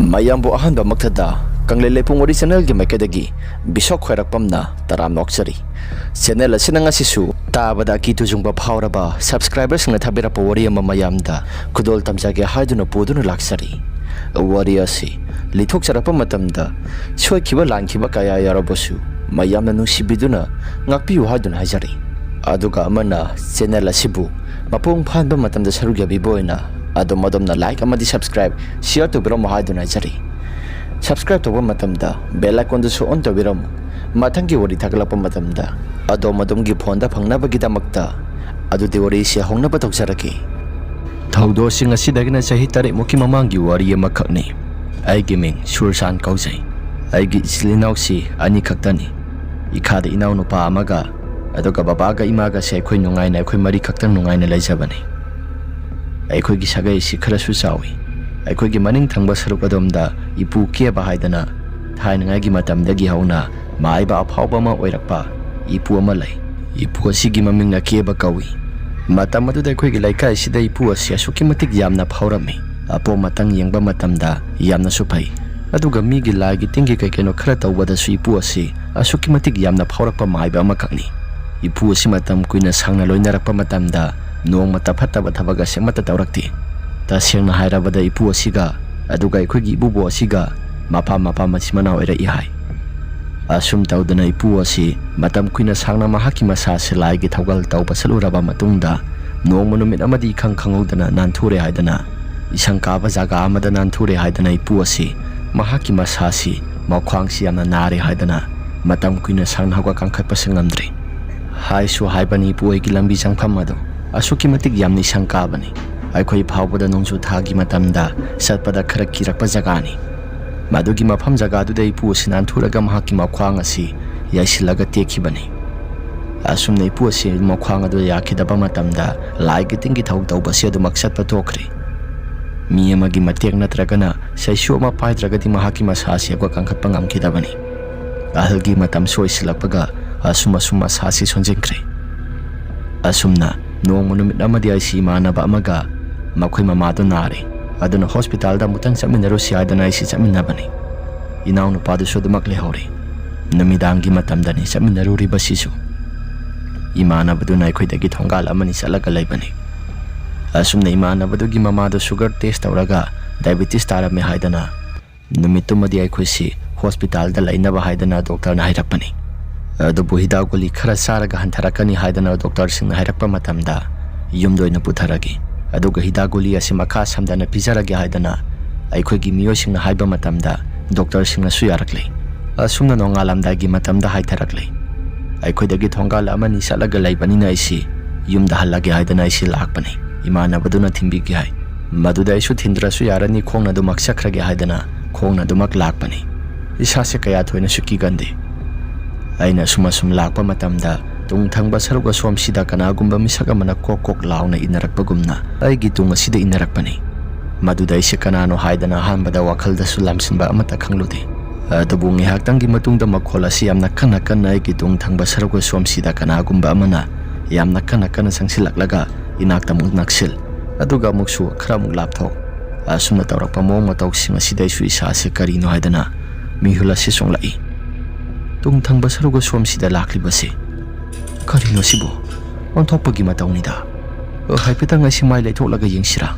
mayambo ahanba makthada kanglele pung original gi makedagi bisok khairakpamna taram nokchari channel asina ngasisu tabada ki tujungba phawraba subscribers nga thabira pawari ama mayamda kudol tamjage haiduna poduna laksari wari asi lithok charapa matamda soikiba langkiba kaya yarabosu mayamna nusibiduna ngakpiu haiduna hajari aduga amana channel asibu mapung phanba matamda sarugya biboina adomadamna like amadi subscribe share to biram haiduna jari subscribe to matamda bell icon su on to biram mathangi wari thaglapa matamda adomadamgi phone da phangnaba gidamakta adudi wari se hongnaba tokjaraki thaudo sing asidagina sahi tare muki mamangi wari amakhakni aigi ming sursan kaujai aigi islinau si ani khaktani ikhada inau nupa amaga adoga babaga imaga se khoi nungai na khoi mari khaktan nungai na laijabani ꯑꯩꯈꯣꯏꯒꯤ ꯁꯥꯒꯩꯁꯤ ꯈꯔꯁꯨ ꯆꯥꯎꯏ ꯑꯩꯈꯣꯏꯒꯤ ꯃꯅꯤꯡ ꯊꯪꯕ ꯁꯔꯨꯛ ꯑꯗꯣꯝꯗ ꯏꯄꯨ ꯀꯦꯕ ꯍꯥꯏꯗꯅ ꯊꯥꯏꯅꯉꯩꯒꯤ ꯃꯇꯝꯗꯒꯤ ꯍꯧꯅ ꯃꯥꯏꯕ ꯑꯐꯥꯎꯕ ꯑꯃ ꯑꯣꯏꯔꯛꯄ ꯏꯄꯨ ꯑꯃ ꯂꯩ ꯏꯄꯨ ꯑꯁꯤꯒꯤ ꯃꯃꯤꯡꯅ ꯀꯦꯕ ꯀꯧꯏ ꯃꯇꯝ ꯑꯗꯨꯗ ꯑꯩꯈꯣꯏꯒꯤ ꯂꯩꯀꯥꯏꯁꯤꯗ ꯏꯄꯨ ꯑꯁꯤ ꯑꯁꯨꯛꯀꯤ ꯃꯇꯤꯛ ꯌꯥꯝꯅ ꯐꯥꯎꯔꯝꯃꯤ ꯑꯄꯣꯝ ꯑꯇꯪ ꯌꯦꯡꯕ ꯃꯇꯝꯗ ꯌꯥꯝꯅꯁꯨ ꯐꯩ ꯑꯗꯨꯒ ꯃꯤꯒꯤ ꯂꯥꯏꯒꯤ ꯇꯤꯟꯒꯤ ꯀꯩꯀꯩꯅꯣ ꯈꯔ ꯇꯧꯕꯗꯁꯨ ꯏꯄꯨ ꯑꯁꯤ ꯑꯁꯨꯛꯀꯤ ꯃꯇꯤꯛ ꯌꯥꯝꯅ ꯐꯥꯎꯔꯛꯄ ꯃꯥꯏꯕ ꯑꯃꯈꯛꯅꯤ ꯏꯄꯨ ꯑꯁꯤ ꯃꯇꯝ ꯀꯨꯏꯅ ꯁꯥꯡꯅ ꯂꯣꯏꯅꯔꯛꯄ ꯃꯇꯝꯗ ꯅꯣꯡꯃꯇ ꯐꯠꯇꯕ ꯊꯕꯛ ꯑꯁꯤ ꯑꯃꯠꯇ ꯇꯧꯔꯛꯇꯦ ꯇꯁꯦꯡꯅ ꯍꯥꯏꯔꯕꯗ ꯏꯄꯨ ꯑꯁꯤꯒ ꯑꯗꯨꯒ ꯑꯩꯈꯣꯏꯒꯤ ꯏꯕꯨꯕꯣ ꯑꯁꯤꯒ ꯃꯄꯥ ꯃꯆꯤꯟ ꯃꯅꯥꯎ ꯑꯣꯏꯔꯛꯏ ꯍꯥꯏ ꯑꯁꯨꯝ ꯇꯧꯗꯅ ꯏꯄꯨ ꯑꯁꯤ ꯃꯇꯝ ꯀꯨꯏꯅ ꯁꯥꯡꯅ ꯃꯍꯥꯛꯀꯤ ꯃꯁꯥꯁꯤ ꯂꯥꯏꯒꯤ ꯊꯧꯒꯜ ꯇꯧꯕ ꯆꯠꯂꯨꯔꯕ ꯃꯇꯨꯡꯗ ꯅꯣꯡꯃ ꯅꯨꯃꯤꯠ ꯑꯃꯗꯤ ꯏꯈꯪ ꯈꯪꯍꯧꯗꯅ ꯅꯥꯟꯊꯨꯔꯦ ꯍꯥꯏꯗꯅ ꯏꯁꯪ ꯀꯥꯕ ꯖꯒꯥ ꯑꯃꯗ ꯅꯥꯟꯊꯨꯔꯦ ꯍꯥꯏꯗꯅ ꯏꯄꯨ ꯑꯁꯤ ꯃꯍꯥꯛꯀꯤ ꯃꯁꯥꯁꯤ ꯃꯈ꯭ꯋꯥꯡꯁꯤ ꯌꯥꯝꯅ ꯅꯥꯔꯦ ꯍꯥꯏꯗꯅ ꯃꯇꯝ ꯀꯨꯏꯅ ꯁꯥꯡꯅ ꯍꯧꯒꯠ ꯀꯥꯡꯈꯠꯄꯁꯨ ꯉꯝꯗ꯭ꯔꯦ ꯍꯥꯏꯁꯨ ꯍꯥꯏꯕꯅꯤ ꯏꯄꯨ ꯑꯩꯒꯤ ꯂꯝꯕꯤ ꯆꯪꯐꯝ ꯑꯗꯨ ꯑꯁꯨꯛꯀꯤ ꯃꯇꯤꯛ ꯌꯥꯝꯅ ꯏꯁꯪ ꯀꯥꯕꯅꯤ ꯑꯩꯈꯣꯏ ꯐꯥꯎꯕꯗ ꯅꯣꯡꯖꯨ ꯊꯥꯒꯤ ꯃꯇꯝꯗ ꯆꯠꯄꯗ ꯈꯔ ꯀꯤꯔꯛꯄ ꯖꯒꯥꯅꯤ ꯃꯗꯨꯒꯤ ꯃꯐꯝ ꯖꯒꯥꯗꯨꯗ ꯏꯄꯨ ꯑꯁꯤ ꯅꯥꯟꯊꯨꯔꯒ ꯃꯍꯥꯛꯀꯤ ꯃꯈ꯭ꯋꯥꯡ ꯑꯁꯤ ꯌꯩꯁꯤꯜꯂꯒ ꯇꯦꯛꯈꯤꯕꯅꯤ ꯑꯁꯨꯝꯅ ꯏꯄꯨ ꯑꯁꯤ ꯃꯈ꯭ꯋꯥꯡ ꯑꯗꯨ ꯌꯥꯈꯤꯗꯕ ꯃꯇꯝꯗ ꯂꯥꯏꯒꯤ ꯇꯤꯟꯒꯤ ꯊꯧ ꯇꯧꯕꯁꯤ ꯑꯗꯨꯃꯛ ꯆꯠꯄ ꯇꯣꯛꯈ꯭ꯔꯦ ꯃꯤ ꯑꯃꯒꯤ ꯃꯇꯦꯡ ꯅꯠꯇ꯭ꯔꯒꯅ ꯁꯩꯁꯨ ꯑꯃ ꯄꯥꯏꯗ꯭ꯔꯒꯗꯤ ꯃꯍꯥꯛꯀꯤ ꯃꯁꯥꯁꯤ ꯍꯧꯒꯠ ꯀꯥꯡꯈꯠꯄ ꯉꯝꯈꯤꯗꯕꯅꯤ ꯑꯍꯜꯒꯤ ꯃꯇꯝꯁꯨ ꯑꯣꯏꯁꯤꯜꯂꯛꯄꯒ ꯑꯁꯨꯝ ꯃꯁꯥꯁꯤ ꯁꯣꯟꯖꯤꯟꯈ꯭ꯔꯦ ꯑꯁꯨꯝꯅ ꯅꯣꯡꯃ ꯅꯨꯃꯤꯠ ꯑꯃꯗꯤ ꯑꯩꯁꯤ ꯏꯃꯥꯟꯅꯕ ꯑꯃꯒ ꯃꯈꯣꯏ ꯃꯃꯥꯗꯨ ꯅꯥꯔꯦ ꯑꯗꯨꯅ ꯍꯣꯁꯄꯤꯇꯥꯜꯗ ꯑꯃꯨꯛꯇꯪ ꯆꯠꯃꯤꯟꯅꯔꯨꯁꯤ ꯍꯥꯏꯗꯅ ꯑꯩꯁꯤ ꯆꯠꯃꯤꯟꯅꯕꯅꯤ ꯏꯅꯥꯎꯅꯨꯄꯥꯗꯨꯁꯨ ꯑꯗꯨꯃꯛ ꯂꯩꯍꯧꯔꯦ ꯅꯨꯃꯤꯗꯥꯡꯒꯤ ꯃꯇꯝꯗꯅꯤ ꯆꯠꯃꯤꯟꯅꯔꯨꯔꯤꯕꯁꯤꯁꯨ ꯏꯃꯥꯟꯅꯕꯗꯨꯅ ꯑꯩꯈꯣꯏꯗꯒꯤ ꯊꯣꯡꯒꯥꯜ ꯑꯃꯅꯤ ꯆꯠꯂꯒ ꯂꯩꯕꯅꯤ ꯑꯁꯨꯝꯅ ꯏꯃꯥꯟꯅꯕꯗꯨꯒꯤ ꯃꯃꯥꯗꯨ ꯁꯨꯒꯔ ꯇꯦꯁ ꯇꯧꯔꯒ ꯗꯥꯏꯕꯦꯇꯤꯁ ꯇꯥꯔꯝꯃꯦ ꯍꯥꯏꯗꯅ ꯅꯨꯃꯤꯠꯇꯨꯃꯗꯤ ꯑꯩꯈꯣꯏꯁꯤ ꯍꯣꯁꯄꯤꯇꯥꯜꯗ ꯂꯩꯅꯕ ꯍꯥꯏꯗꯅ ꯗꯣꯛꯇꯔꯅ ꯍꯥꯏꯔꯛꯄꯅꯤ ꯑꯗꯨꯕꯨ ꯍꯤꯗꯥꯛ ꯒꯨꯂꯤ ꯈꯔ ꯆꯥꯔꯒ ꯍꯟꯊꯔꯛꯀꯅꯤ ꯍꯥꯏꯗꯅ ꯗꯣꯛꯇꯔꯁꯤꯡꯅ ꯍꯥꯏꯔꯛꯄ ꯃꯇꯝꯗ ꯌꯨꯝꯗ ꯑꯣꯏꯅ ꯄꯨꯊꯔꯒꯦ ꯑꯗꯨꯒ ꯍꯤꯗꯥꯛ ꯒꯨꯂꯤ ꯑꯁꯤ ꯃꯈꯥ ꯁꯝꯗꯅ ꯄꯤꯖꯔꯒꯦ ꯍꯥꯏꯗꯅ ꯑꯩꯈꯣꯏꯒꯤ ꯃꯤꯑꯣꯏꯁꯤꯡꯅ ꯍꯥꯏꯕ ꯃꯇꯝꯗ ꯗꯣꯛꯇꯔꯁꯤꯡꯅꯁꯨ ꯌꯥꯔꯛꯂꯦ ꯑꯁꯨꯝꯅ ꯅꯣꯡꯉꯥꯜꯂꯝꯗꯥꯏꯒꯤ ꯃꯇꯝꯗ ꯍꯥꯏꯊꯔꯛꯂꯦ ꯑꯩꯈꯣꯏꯗꯒꯤ ꯊꯣꯡꯒꯥꯜ ꯑꯃꯅꯤ ꯆꯠꯂꯒ ꯂꯩꯕꯅꯤꯅ ꯑꯩꯁꯤ ꯌꯨꯝꯗ ꯍꯜꯂꯒꯦ ꯍꯥꯏꯗꯅ ꯑꯩꯁꯤ ꯂꯥꯛꯄꯅꯤ ꯏꯃꯥꯟꯅꯕꯗꯨꯅ ꯊꯤꯟꯕꯤꯒꯦ ꯍꯥꯏ ꯃꯗꯨꯗ ꯑꯩꯁꯨ ꯊꯤꯟꯗ꯭ꯔꯁꯨ ꯌꯥꯔꯅꯤ ꯈꯣꯡꯅ ꯑꯗꯨꯃꯛ ꯆꯠꯈ꯭ꯔꯒꯦ ꯍꯥꯏꯗꯅ ꯈꯣꯡꯅ ꯑꯗꯨꯃꯛ ꯂꯥꯛꯄꯅꯤ ꯏꯁꯥꯁꯦ ꯀꯌꯥ ꯊꯣꯏꯅꯁꯨ ꯀꯤꯒꯟꯗꯦ ꯑꯩꯅ ꯑꯁꯨꯝ ꯂꯥꯛꯄ ꯃꯇꯝꯗ ꯇꯨꯡ ꯊꯪꯕ ꯁꯔꯨꯛ ꯑꯁꯣꯝꯁꯤꯗ ꯀꯅꯥꯒꯨꯝꯕ ꯃꯤꯁꯛ ꯑꯃꯅ ꯀꯣꯛ ꯀꯣꯛ ꯂꯥꯎꯅ ꯏꯟꯅꯔꯛꯄꯒꯨꯝꯅ ꯑꯩꯒꯤ ꯇꯨꯡ ꯑꯁꯤꯗ ꯏꯟꯅꯔꯛꯄꯅꯤ ꯃꯗꯨꯗ ꯑꯩꯁꯦ ꯀꯅꯥꯅꯣ ꯍꯥꯏꯗꯅ ꯑꯍꯥꯟꯕꯗ ꯋꯥꯈꯜꯗꯁꯨ ꯂꯥꯝꯁꯤꯟꯕ ꯑꯃꯠꯇ ꯈꯪꯂꯨꯗꯦ ꯑꯗꯨꯕꯨ ꯉꯥꯏꯍꯥꯛꯇꯪꯒꯤ ꯃꯇꯨꯡꯗ ꯃꯈꯣꯜ ꯑꯁꯤ ꯌꯥꯝꯅ ꯀꯟꯅ ꯑꯩꯒꯤ ꯇꯨꯡ ꯊꯪꯕ ꯁꯔꯨꯛ ꯑꯁꯣꯝꯁꯤꯗ ꯀꯅꯥꯒꯨꯝꯕ ꯑꯃꯅ ꯌꯥꯝꯅ ꯀꯟꯅ ꯆꯪꯁꯤꯜꯂꯛꯂꯒ ꯏꯅꯥꯛꯇ ꯑꯃꯨꯛ ꯅꯛꯁꯤꯜ ꯑꯗꯨꯒ ꯑꯃꯨꯛꯁꯨ ꯈꯔ ꯑꯃꯨꯛ ꯂꯥꯞꯊꯣꯛ ꯑꯁꯨꯝꯅ ꯇꯧꯔꯛꯄ ꯃꯑꯣꯡ ꯃꯇꯧꯁꯤꯡ ꯑꯁꯤꯗ ꯑꯩꯁꯨ ꯏꯁꯥꯁꯦ ꯀꯔꯤꯅꯣ ꯍꯥꯏꯗꯅ ꯃꯤꯍꯨꯜ ꯑꯁꯤ ꯆꯣꯡꯂꯛꯏ ꯇꯨꯡ ꯊꯪꯕ ꯁꯔꯨꯛ ꯑꯁꯣꯝꯁꯤꯗ ꯂꯥꯛꯂꯤꯕꯁꯤ ꯀꯔꯤꯅꯣ ꯁꯤꯕꯨ ꯑꯣꯟꯊꯣꯛꯄꯒꯤ ꯃꯇꯧꯅꯤꯗ ꯍꯥꯏꯐꯦꯠꯇꯪ ꯑꯩꯁꯤ ꯃꯥꯏ ꯂꯩꯊꯣꯛꯂꯒ ꯌꯦꯡꯁꯤꯔꯥ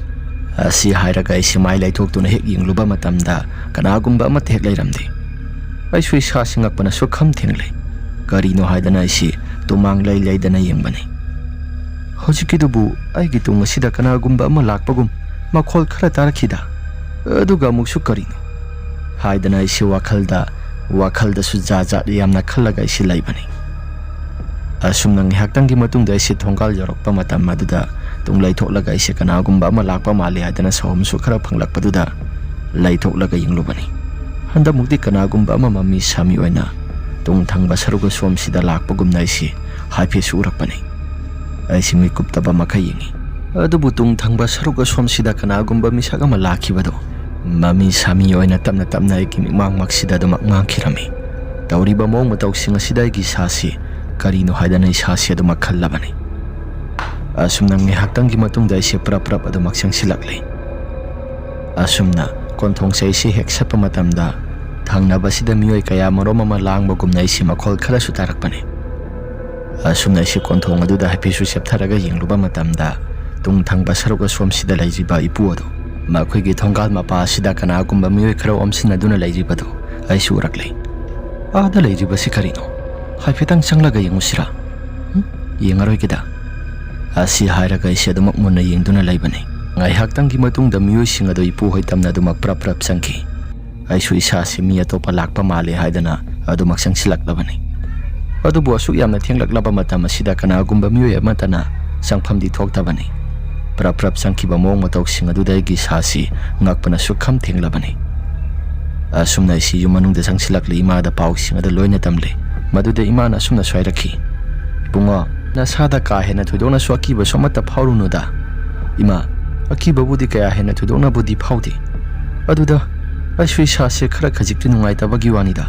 ꯑꯁꯤ ꯍꯥꯏꯔꯒ ꯑꯩꯁꯤ ꯃꯥꯏ ꯂꯩꯊꯣꯛꯇꯨꯅ ꯍꯦꯛ ꯌꯦꯡꯂꯨꯕ ꯃꯇꯝꯗ ꯀꯅꯥꯒꯨꯝꯕ ꯑꯃꯠꯇ ꯍꯦꯛ ꯂꯩꯔꯝꯗꯦ ꯑꯩꯁꯨ ꯏꯁꯥꯁꯤ ꯉꯛꯄꯅꯁꯨ ꯈꯝ ꯊꯦꯡꯂꯦ ꯀꯔꯤꯅꯣ ꯍꯥꯏꯗꯅ ꯑꯩꯁꯤ ꯇꯨꯃꯥꯡ ꯂꯩꯗꯅ ꯌꯦꯡꯕꯅꯤ ꯍꯧꯖꯤꯛꯀꯤꯗꯨꯕꯨ ꯑꯩꯒꯤ ꯇꯨꯡ ꯑꯁꯤꯗ ꯀꯅꯥꯒꯨꯝꯕ ꯑꯃ ꯂꯥꯛꯄꯒꯨꯝ ꯃꯈꯣꯜ ꯈꯔ ꯇꯥꯔꯛꯈꯤꯗ ꯑꯗꯨꯒ ꯑꯃꯨꯛꯁꯨ ꯀꯔꯤꯅꯣ ꯍꯥꯏꯗꯅ ꯑꯩꯁꯤ ꯋꯥꯈꯜꯗꯁꯨ ꯖꯥꯠ ꯌꯥꯝꯅ ꯈꯜꯂꯒ ꯑꯩꯁꯤ ꯂꯩꯕꯅꯤ ꯑꯁꯨꯝꯅ ꯉꯥꯏꯍꯥꯛꯇꯪꯒꯤ ꯃꯇꯨꯡꯗ ꯑꯩꯁꯤ ꯊꯣꯡꯒꯥꯜ ꯌꯧꯔꯛꯄ ꯃꯇꯝ ꯑꯗꯨꯗ ꯇꯨꯡ ꯂꯩꯊꯣꯛꯂꯒ ꯑꯩꯁꯤ ꯀꯅꯥꯒꯨꯝꯕ ꯑꯃ ꯂꯥꯛꯄ ꯃꯥꯜꯂꯤ ꯍꯥꯏꯗꯅ ꯁꯥꯎꯝꯁꯨ ꯈꯔ ꯐꯪꯂꯛꯄꯗꯨꯗ ꯂꯩꯊꯣꯛꯂꯒ ꯌꯦꯡꯂꯨꯕꯅꯤ ꯍꯟꯗꯛꯃꯨꯛꯇꯤ ꯀꯅꯥꯒꯨꯝꯕ ꯑꯃ ꯃꯃꯤ ꯁꯥꯃꯤ ꯑꯣꯏꯅ ꯇꯨꯡ ꯊꯪꯕ ꯁꯔꯨꯛ ꯑꯁꯣꯝꯁꯤꯗ ꯂꯥꯛꯄꯒꯨꯝꯅ ꯑꯩꯁꯤ ꯍꯥꯏꯐꯦꯠꯁꯨ ꯎꯔꯛꯄꯅꯤ ꯑꯩꯁꯤ ꯃꯤꯠꯀꯨꯞꯇꯕ ꯃꯈꯩ ꯌꯦꯡꯉꯤ ꯑꯗꯨꯕꯨ ꯇꯨꯡ ꯊꯪꯕ ꯁꯔꯨꯛ ꯑꯁꯣꯝꯁꯤꯗ ꯀꯅꯥꯒꯨꯝꯕ ꯃꯤꯁꯛ ꯑꯃ ꯂꯥꯛꯈꯤꯕꯗꯣ ꯃꯃꯤ ꯁꯥꯃꯤ ꯑꯣꯏꯅ ꯇꯞꯅ ꯑꯩꯒꯤ ꯃꯤꯠꯃꯥꯡꯃꯛꯁꯤꯗ ꯑꯗꯨꯃꯛ ꯉꯥꯡꯈꯤꯔꯝꯃꯤ ꯇꯧꯔꯤꯕ ꯃꯑꯣꯡ ꯃꯇꯧꯁꯤꯡ ꯑꯁꯤꯗ ꯑꯩꯒꯤ ꯏꯁꯥꯁꯤ ꯀꯔꯤꯅꯣ ꯍꯥꯏꯗꯅ ꯏꯁꯥꯁꯤ ꯑꯗꯨꯃꯛ ꯈꯜꯂꯕꯅꯤ ꯑꯁꯨꯝꯅ ꯉꯥꯏꯍꯥꯛꯇꯪꯒꯤ ꯃꯇꯨꯡꯗ ꯑꯩꯁꯤ ꯄ꯭ꯔꯞ ꯑꯗꯨꯃꯛ ꯆꯪꯁꯤꯜꯂꯛꯂꯦ ꯑꯁꯨꯝꯅ ꯀꯣꯟꯊꯣꯡꯁꯦ ꯑꯩꯁꯤ ꯍꯦꯛ ꯁꯠꯄ ꯃꯇꯝꯗ ꯊꯪꯅꯕꯁꯤꯗ ꯃꯤꯑꯣꯏ ꯀꯌꯥ ꯃꯔꯨꯝ ꯑꯃ ꯂꯥꯡꯕꯒꯨꯝꯅ ꯑꯩꯁꯤ ꯃꯈꯣꯜ ꯈꯔꯁꯨ ꯇꯥꯔꯛꯄꯅꯤ꯫ ꯑꯁꯨꯝꯅ ꯑꯩꯁꯤ ꯀꯣꯟꯊꯣꯡ ꯑꯗꯨꯗ ꯍꯥꯏꯐꯦꯠꯁꯨ ꯆꯦꯞꯊꯔꯒ ꯌꯦꯡꯂꯨꯕ ꯃꯇꯝꯗ ꯇꯨꯡ ꯊꯪꯕ ꯁꯔꯨꯛ ꯑꯁꯣꯝꯁꯤꯗ ꯂꯩꯔꯤꯕ ꯏꯄꯨ ꯑꯗꯨ ꯃꯈꯣꯏꯒꯤ ꯊꯣꯡꯒꯥꯜ ꯃꯄꯥ ꯑꯁꯤꯗ ꯀꯅꯥꯒꯨꯝꯕ ꯃꯤꯑꯣꯏ ꯈꯔ ꯑꯣꯝꯁꯤꯟꯅꯗꯨꯅ ꯂꯩꯔꯤꯕꯗꯨ ꯑꯩꯁꯨ ꯎꯔꯛꯂꯦ꯫ ꯑꯥꯗ ꯂꯩꯔꯤꯕꯁꯤ ꯀꯔꯤꯅꯣ? ꯍꯥꯏꯐꯦꯠꯇꯪ ꯆꯪꯂꯒ ꯌꯦꯡꯉꯨꯁꯤꯔꯥ? ꯌꯦꯡꯉꯔꯣꯏꯒꯦꯗ꯫ ꯑꯁꯤ ꯍꯥꯏꯔꯒ ꯑꯩꯁꯤ ꯑꯗꯨꯃꯛ ꯃꯨꯟꯅ ꯌꯦꯡꯗꯨꯅ ꯂꯩꯕꯅꯤ꯫ ꯉꯥꯏꯍꯥꯛꯇꯪꯒꯤ ꯃꯇꯨꯡꯗ ꯃꯤꯑꯣꯏꯁꯤꯡ ꯑꯗꯨ ꯏꯄꯨ ꯍꯣꯏ ꯇꯝꯅ ꯑꯗꯨꯃꯛ ꯄ꯭ꯔꯞ ꯄ꯭ꯔꯞ ꯆꯪꯈꯤ꯫ ꯑꯩꯁꯨ ꯏꯁꯥꯁꯤ ꯃꯤ ꯑꯇꯣꯞꯄ ꯂꯥꯛꯄ ꯃꯥꯜꯂꯦ ꯍꯥꯏꯗꯅ ꯑꯗꯨꯃꯛ ꯆꯪꯁꯤꯜꯂꯛꯂꯕꯅꯤ꯫ ꯑꯗꯨꯕꯨ ꯑꯁꯨꯛ ꯌꯥꯝꯅ ꯊꯦꯡꯂꯛꯂꯕ ꯃꯇꯝ ꯑꯁꯤꯗ ꯀꯅꯥꯒꯨꯝꯕ ꯃꯤꯑꯣꯏ ꯑꯃꯠꯇꯅ ꯆꯪꯐꯝꯗꯤ ꯊꯣꯛꯇꯕꯅꯤ꯫ ꯄ꯭ꯔꯞ ꯄ꯭ꯔꯞ ꯆꯪꯈꯤꯕ ꯃꯑꯣꯡ ꯃꯇꯧꯁꯤꯡ ꯑꯗꯨꯗ ꯑꯩꯒꯤ ꯏꯁꯥꯁꯤ ꯉꯛꯄꯅ ꯁꯨꯛꯈꯝ ꯊꯦꯡꯂꯕꯅꯤ꯫ ꯑꯁꯨꯝꯅ ꯑꯩꯁꯤ ꯌꯨꯝ ꯃꯅꯨꯡꯗ ꯆꯪꯁꯤꯜꯂꯛꯂꯤ ꯏꯃꯥꯗ ꯄꯥꯎꯁꯤꯡ ꯑꯗꯨ ꯂꯣꯏꯅ ꯇꯝꯂꯦ꯫ ꯃꯗꯨꯗ ꯏꯃꯥꯅ ꯑꯁꯨꯝꯅꯁꯨ ꯍꯥꯏꯔꯛꯈꯤ, "ꯏꯕꯨꯡꯉꯣ, ꯅꯁꯥꯗ ꯀꯥ ꯍꯦꯟꯅ ꯊꯣꯏꯗꯣꯛꯅꯁꯨ ꯑꯀꯤꯕꯁꯨ ꯑꯃꯠꯇ ꯐꯥꯎꯔꯨꯅꯨꯗ." "ꯏꯃꯥ, ꯑꯀꯤꯕꯕꯨꯗꯤ ꯀꯌꯥ ꯍꯦꯟꯅ ꯊꯣꯏꯗꯣꯛꯅꯕꯨꯗꯤ ꯐꯥꯎꯗꯦ. ꯑꯗꯨꯗ ꯑꯩꯁꯨ ꯏꯁꯥꯁꯦ ꯈꯔ ꯈꯖꯤꯛꯇꯤ ꯅꯨꯡꯉꯥꯏꯇꯕꯒꯤ ꯋꯥꯅꯤꯗ."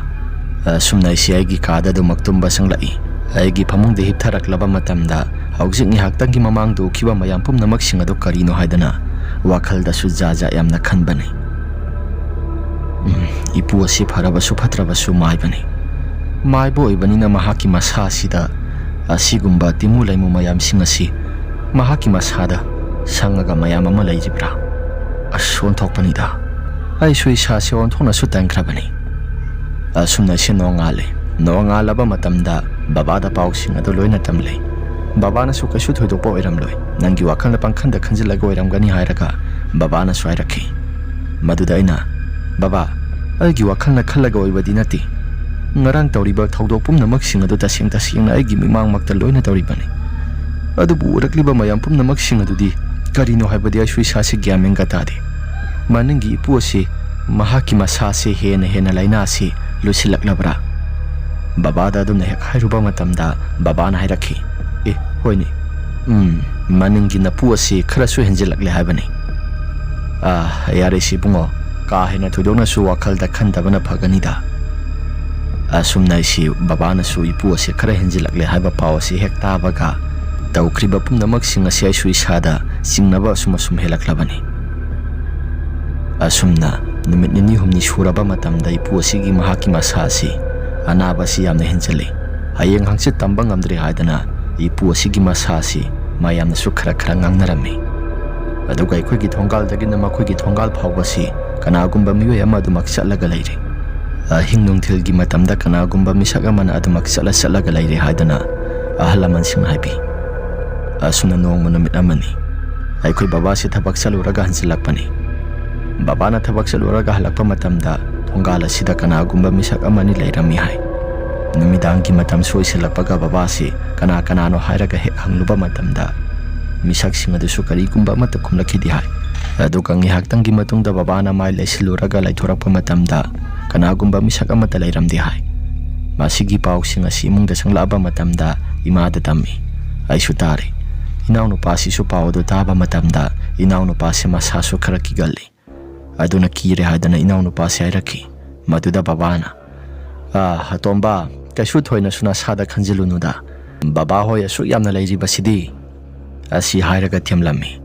ꯑꯁꯨꯝꯅ ꯑꯩꯁꯤ ꯑꯩꯒꯤ ꯀꯥꯗ ꯑꯗꯨꯃꯛ ꯇꯨꯝꯕ ꯆꯪꯂꯛꯏ꯫ ꯑꯩꯒꯤ ꯐꯃꯨꯡꯗ ꯍꯤꯞꯊꯔꯛꯂꯕ ꯃꯇꯝꯗ ꯍꯧꯖꯤꯛ ꯉꯥꯏꯍꯥꯛꯇꯪꯒꯤ ꯃꯃꯥꯡꯗ ꯎꯈꯤꯕ ꯃꯌꯥꯝ ꯄꯨꯝꯅꯃꯛꯁꯤꯡ ꯑꯗꯨ ꯀꯔꯤꯅꯣ ꯍꯥꯏꯗꯅ ꯋꯥꯈꯜꯗꯁꯨ ꯖꯥꯠ ꯖꯥꯠ ꯌꯥꯝꯅ ꯈꯟꯕꯅꯤ꯫ ꯏꯄꯨ ꯑꯁꯤ ꯐꯔꯕꯁꯨ ꯐꯠꯇ꯭ꯔꯕꯁꯨ ꯃꯥꯏꯕꯅꯤ꯫ ꯃꯥꯏꯕ ꯑꯣꯏꯕꯅꯤꯅ ꯃꯍꯥꯛꯀꯤ ꯃꯁꯥꯁꯤꯗ ꯑꯁꯤꯒꯨꯝꯕ ꯇꯤꯃꯨ ꯂꯩꯃꯨ ꯃꯌꯥꯝꯁꯤꯡ ꯑꯁꯤ ꯃꯍꯥꯛꯀꯤ ꯃꯁꯥꯗ ꯁꯪꯉꯒ ꯃꯌꯥꯝ ꯑꯃ ꯂꯩꯔꯤꯕ꯭ꯔꯥ? ꯑꯁ, ꯑꯣꯟꯊꯣꯛꯄꯅꯤꯗ꯫ ꯑꯩꯁꯨ ꯏꯁꯥꯁꯦ ꯑꯣꯟꯊꯣꯛꯅꯁꯨ ꯇꯟꯈ꯭ꯔꯕꯅꯤ꯫ ꯑꯁꯨꯝꯅ ꯑꯩꯁꯦ ꯅꯣꯡꯉꯥꯜꯂꯦ꯫ ꯅꯣꯡꯉꯥꯜꯂꯕ ꯃꯇꯝꯗ ꯕꯕꯥꯗ ꯄꯥꯎꯁꯤꯡ ꯑꯗꯨ ꯂꯣꯏꯅ ꯇꯝꯂꯦ꯫ ꯕꯕꯥꯅꯁꯨ ꯀꯩꯁꯨ ꯊꯣꯏꯗꯣꯛꯄ ꯑꯣꯏꯔꯝꯂꯣꯏ, ꯅꯪꯒꯤ ꯋꯥꯈꯜꯅ ꯄꯪꯈꯟꯗ ꯈꯟꯖꯤꯜꯂꯒ ꯑꯣꯏꯔꯝꯒꯅꯤ ꯍꯥꯏꯔꯒ ꯕꯕꯥꯅꯁꯨ ꯍꯥꯏꯔꯛꯈꯤ꯫ ꯃꯗꯨꯗ ꯑꯩꯅ, "ꯕꯕꯥ, ꯑꯩꯒꯤ ꯋꯥꯈꯜꯅ ꯈꯜꯂꯒ ꯑꯣꯏꯕꯗꯤ ꯅꯠꯇꯦ. ꯉꯔꯥꯡ ꯇꯧꯔꯤꯕ ꯊꯧꯗꯣꯛ ꯄꯨꯝꯅꯃꯛꯁꯤꯡ ꯑꯗꯨ ꯇꯁꯦꯡ ꯇꯁꯦꯡꯅ ꯑꯩꯒꯤ ꯃꯤꯃꯥꯡꯃꯛꯇ ꯂꯣꯏꯅ ꯇꯧꯔꯤꯕꯅꯤ. ꯑꯗꯨꯕꯨ ꯎꯔꯛꯂꯤꯕ ꯃꯌꯥꯝ ꯄꯨꯝꯅꯃꯛꯁꯤꯡ ꯑꯗꯨꯗꯤ ꯀꯔꯤꯅꯣ ꯍꯥꯏꯕꯗꯤ ꯑꯩꯁꯨ ꯏꯁꯥꯁꯤ ꯒ꯭ꯌꯥꯟ ꯃꯦꯟꯒ ꯇꯥꯗꯦ. ꯃꯅꯤꯡꯒꯤ ꯏꯄꯨ ꯑꯁꯤ ꯃꯍꯥꯛꯀꯤ ꯃꯁꯥꯁꯤ ꯍꯦꯟꯅ ꯂꯥꯏꯅꯥ ꯑꯁꯤ ꯂꯨꯁꯤꯜꯂꯛꯂꯕ꯭ꯔꯥ?" ꯕꯕꯥꯗ ꯑꯗꯨꯝꯅ ꯍꯦꯛ ꯍꯥꯏꯔꯨꯕ ꯃꯇꯝꯗ ꯕꯕꯥꯅ ꯍꯥꯏꯔꯛꯈꯤ, "ꯑꯦ, ꯍꯣꯏꯅꯦ. ꯃꯅꯤꯡꯒꯤ ꯅꯄꯨ ꯑꯁꯤ ꯈꯔꯁꯨ ꯍꯦꯟꯖꯤꯜꯂꯛꯂꯦ ꯍꯥꯏꯕꯅꯤ." "ꯌꯥꯔꯦꯁꯤ ꯏꯕꯨꯡꯉꯣ, ꯀꯥ ꯍꯦꯟꯅ ꯊꯣꯏꯗꯣꯛꯅꯁꯨ ꯋꯥꯈꯜꯗ ꯈꯟꯗꯕꯅ ꯐꯒꯅꯤꯗ." ꯑꯁꯨꯝꯅ ꯑꯩꯁꯤ ꯕꯕꯥꯅꯁꯨ ꯏꯄꯨ ꯑꯁꯤ ꯈꯔ ꯍꯦꯟꯖꯤꯜꯂꯛꯂꯦ ꯍꯥꯏꯕ ꯄꯥꯎ ꯑꯁꯤ ꯍꯦꯛ ꯇꯥꯕꯒ ꯇꯧꯈ꯭ꯔꯤꯕ ꯄꯨꯝꯅꯃꯛꯁꯤꯡ ꯑꯁꯤ ꯑꯩꯁꯨ ꯏꯁꯥꯗ ꯆꯤꯡꯅꯕ ꯑꯁꯨꯝ ꯍꯦꯜꯂꯛꯂꯕꯅꯤ꯫ ꯑꯁꯨꯝꯅ ꯅꯨꯃꯤꯠ ꯅꯤꯅꯤ ꯍꯨꯝꯅꯤ ꯁꯨꯔꯕ ꯃꯇꯝꯗ ꯏꯄꯨ ꯑꯁꯤꯒꯤ ꯃꯍꯥꯛꯀꯤ ꯃꯁꯥ ꯑꯁꯤ ꯑꯅꯥꯕ ꯑꯁꯤ ꯌꯥꯝꯅ ꯍꯦꯟꯖꯤꯜꯂꯤ꯫ ꯍꯌꯦꯡ ꯍꯪꯆꯤꯠ ꯇꯝꯕ ꯉꯝꯗ꯭ꯔꯦ ꯍꯥꯏꯗꯅ ꯏꯄꯨ ꯑꯁꯤꯒꯤ ꯃꯁꯥ ꯑꯁꯤ ꯃꯌꯥꯝꯅꯁꯨ ꯈꯔ ꯉꯥꯡꯅꯔꯝꯃꯤ꯫ ꯑꯗꯨꯒ ꯑꯩꯈꯣꯏꯒꯤ ꯊꯣꯡꯒꯥꯜꯗꯒꯤꯅ ꯃꯈꯣꯏꯒꯤ ꯊꯣꯡꯒꯥꯜ ꯐꯥꯎꯕꯁꯤ ꯀꯅꯥꯒꯨꯝꯕ ꯃꯤꯑꯣꯏ ꯑꯃ ꯑꯗꯨꯃꯛ ꯆꯠꯂꯒ ꯂꯩꯔꯦ. ꯑꯍꯤꯡ ꯅꯨꯡꯊꯤꯜꯒꯤ ꯃꯇꯝꯗ ꯀꯅꯥꯒꯨꯝꯕ ꯃꯤꯁꯛ ꯑꯃꯅ ꯑꯗꯨꯃꯛ ꯆꯠꯂꯒ ꯂꯩꯔꯦ ꯍꯥꯏꯗꯅ ꯑꯍꯜ ꯂꯃꯟꯁꯤꯡꯅ ꯍꯥꯏꯕꯤ꯫ ꯑꯁꯨꯝꯅ ꯅꯣꯡꯃ ꯅꯨꯃꯤꯠ ꯑꯃꯅꯤ, ꯑꯩꯈꯣꯏ ꯕꯕꯥꯁꯤ ꯊꯕꯛ ꯆꯠꯂꯨꯔꯒ ꯍꯟꯖꯤꯜꯂꯛꯄꯅꯤ꯫ ꯕꯕꯥꯅ ꯊꯕꯛ ꯆꯠꯂꯨꯔꯒ ꯍꯜꯂꯛꯄ ꯃꯇꯝꯗ ꯊꯣꯡꯒꯥꯜ ꯑꯁꯤꯗ ꯀꯅꯥꯒꯨꯝꯕ ꯃꯤꯁꯛ ꯑꯃꯅꯤ ꯂꯩꯔꯝꯃꯤ ꯍꯥꯏ꯫ ꯅꯨꯃꯤꯗꯥꯡꯒꯤ ꯃꯇꯝꯁꯨ ꯑꯣꯏꯁꯤꯜꯂꯛꯄꯒ ꯕꯕꯥꯁꯤ ꯀꯅꯥꯅꯣ ꯍꯥꯏꯔꯒ ꯍꯦꯛ ꯍꯪꯂꯨꯕ ꯃꯇꯝꯗ ꯃꯤꯁꯛꯁꯤꯡ ꯑꯗꯨꯁꯨ ꯀꯔꯤꯒꯨꯝꯕ ꯑꯃꯠꯇ ꯈꯨꯝꯂꯛꯈꯤꯗꯦ ꯍꯥꯏ꯫ ꯑꯗꯨꯒ ꯉꯥꯏꯍꯥꯛꯇꯪꯒꯤ ꯃꯇꯨꯡꯗ ꯕꯕꯥꯅ ꯃꯥꯏ ꯂꯩꯁꯤꯜꯂꯨꯔꯒ ꯂꯩꯊꯣꯔꯛꯄ ꯃꯇꯝꯗ ꯀꯅꯥꯒꯨꯝꯕ ꯃꯤꯁꯛ ꯑꯃꯠꯇ ꯂꯩꯔꯝꯗꯦ ꯍꯥꯏ꯫ ꯃꯁꯤꯒꯤ ꯄꯥꯎꯁꯤꯡ ꯑꯁꯤ ꯏꯃꯨꯡꯗ ꯆꯪꯂꯛꯑꯕ ꯃꯇꯝꯗ ꯏꯃꯥꯗ ꯇꯝꯃꯤ꯫ ꯑꯩꯁꯨ ꯇꯥꯔꯦ꯫ ꯏꯅꯥꯎꯅꯨꯄꯥꯁꯤꯁꯨ ꯄꯥꯎ ꯑꯗꯨ ꯇꯥꯕ ꯃꯇꯝꯗ ꯏꯅꯥꯎꯅꯨꯄꯥꯁꯤ ꯃꯁꯥꯁꯨ ꯈꯔ ꯀꯤꯒꯜꯂꯤ꯫ ꯑꯗꯨꯅ ꯀꯤꯔꯦ ꯍꯥꯏꯗꯅ ꯏꯅꯥꯎꯅꯨꯄꯥꯁꯤ ꯍꯥꯏꯔꯛꯈꯤ꯫ ꯃꯗꯨꯗ ꯕꯕꯥꯅ, "ꯑꯇꯣꯝꯕ, ꯀꯩꯁꯨ ꯊꯣꯏꯅꯁꯨ ꯅꯁꯥꯗ ꯈꯟꯖꯤꯜꯂꯨꯅꯨꯗ. ꯕꯕꯥ ꯍꯣꯏ ꯑꯁꯨꯛ ꯌꯥꯝꯅ ꯂꯩꯔꯤꯕꯁꯤꯗꯤ." ꯑꯁꯤ ꯍꯥꯏꯔꯒ ꯊꯦꯝꯂꯝꯃꯤ꯫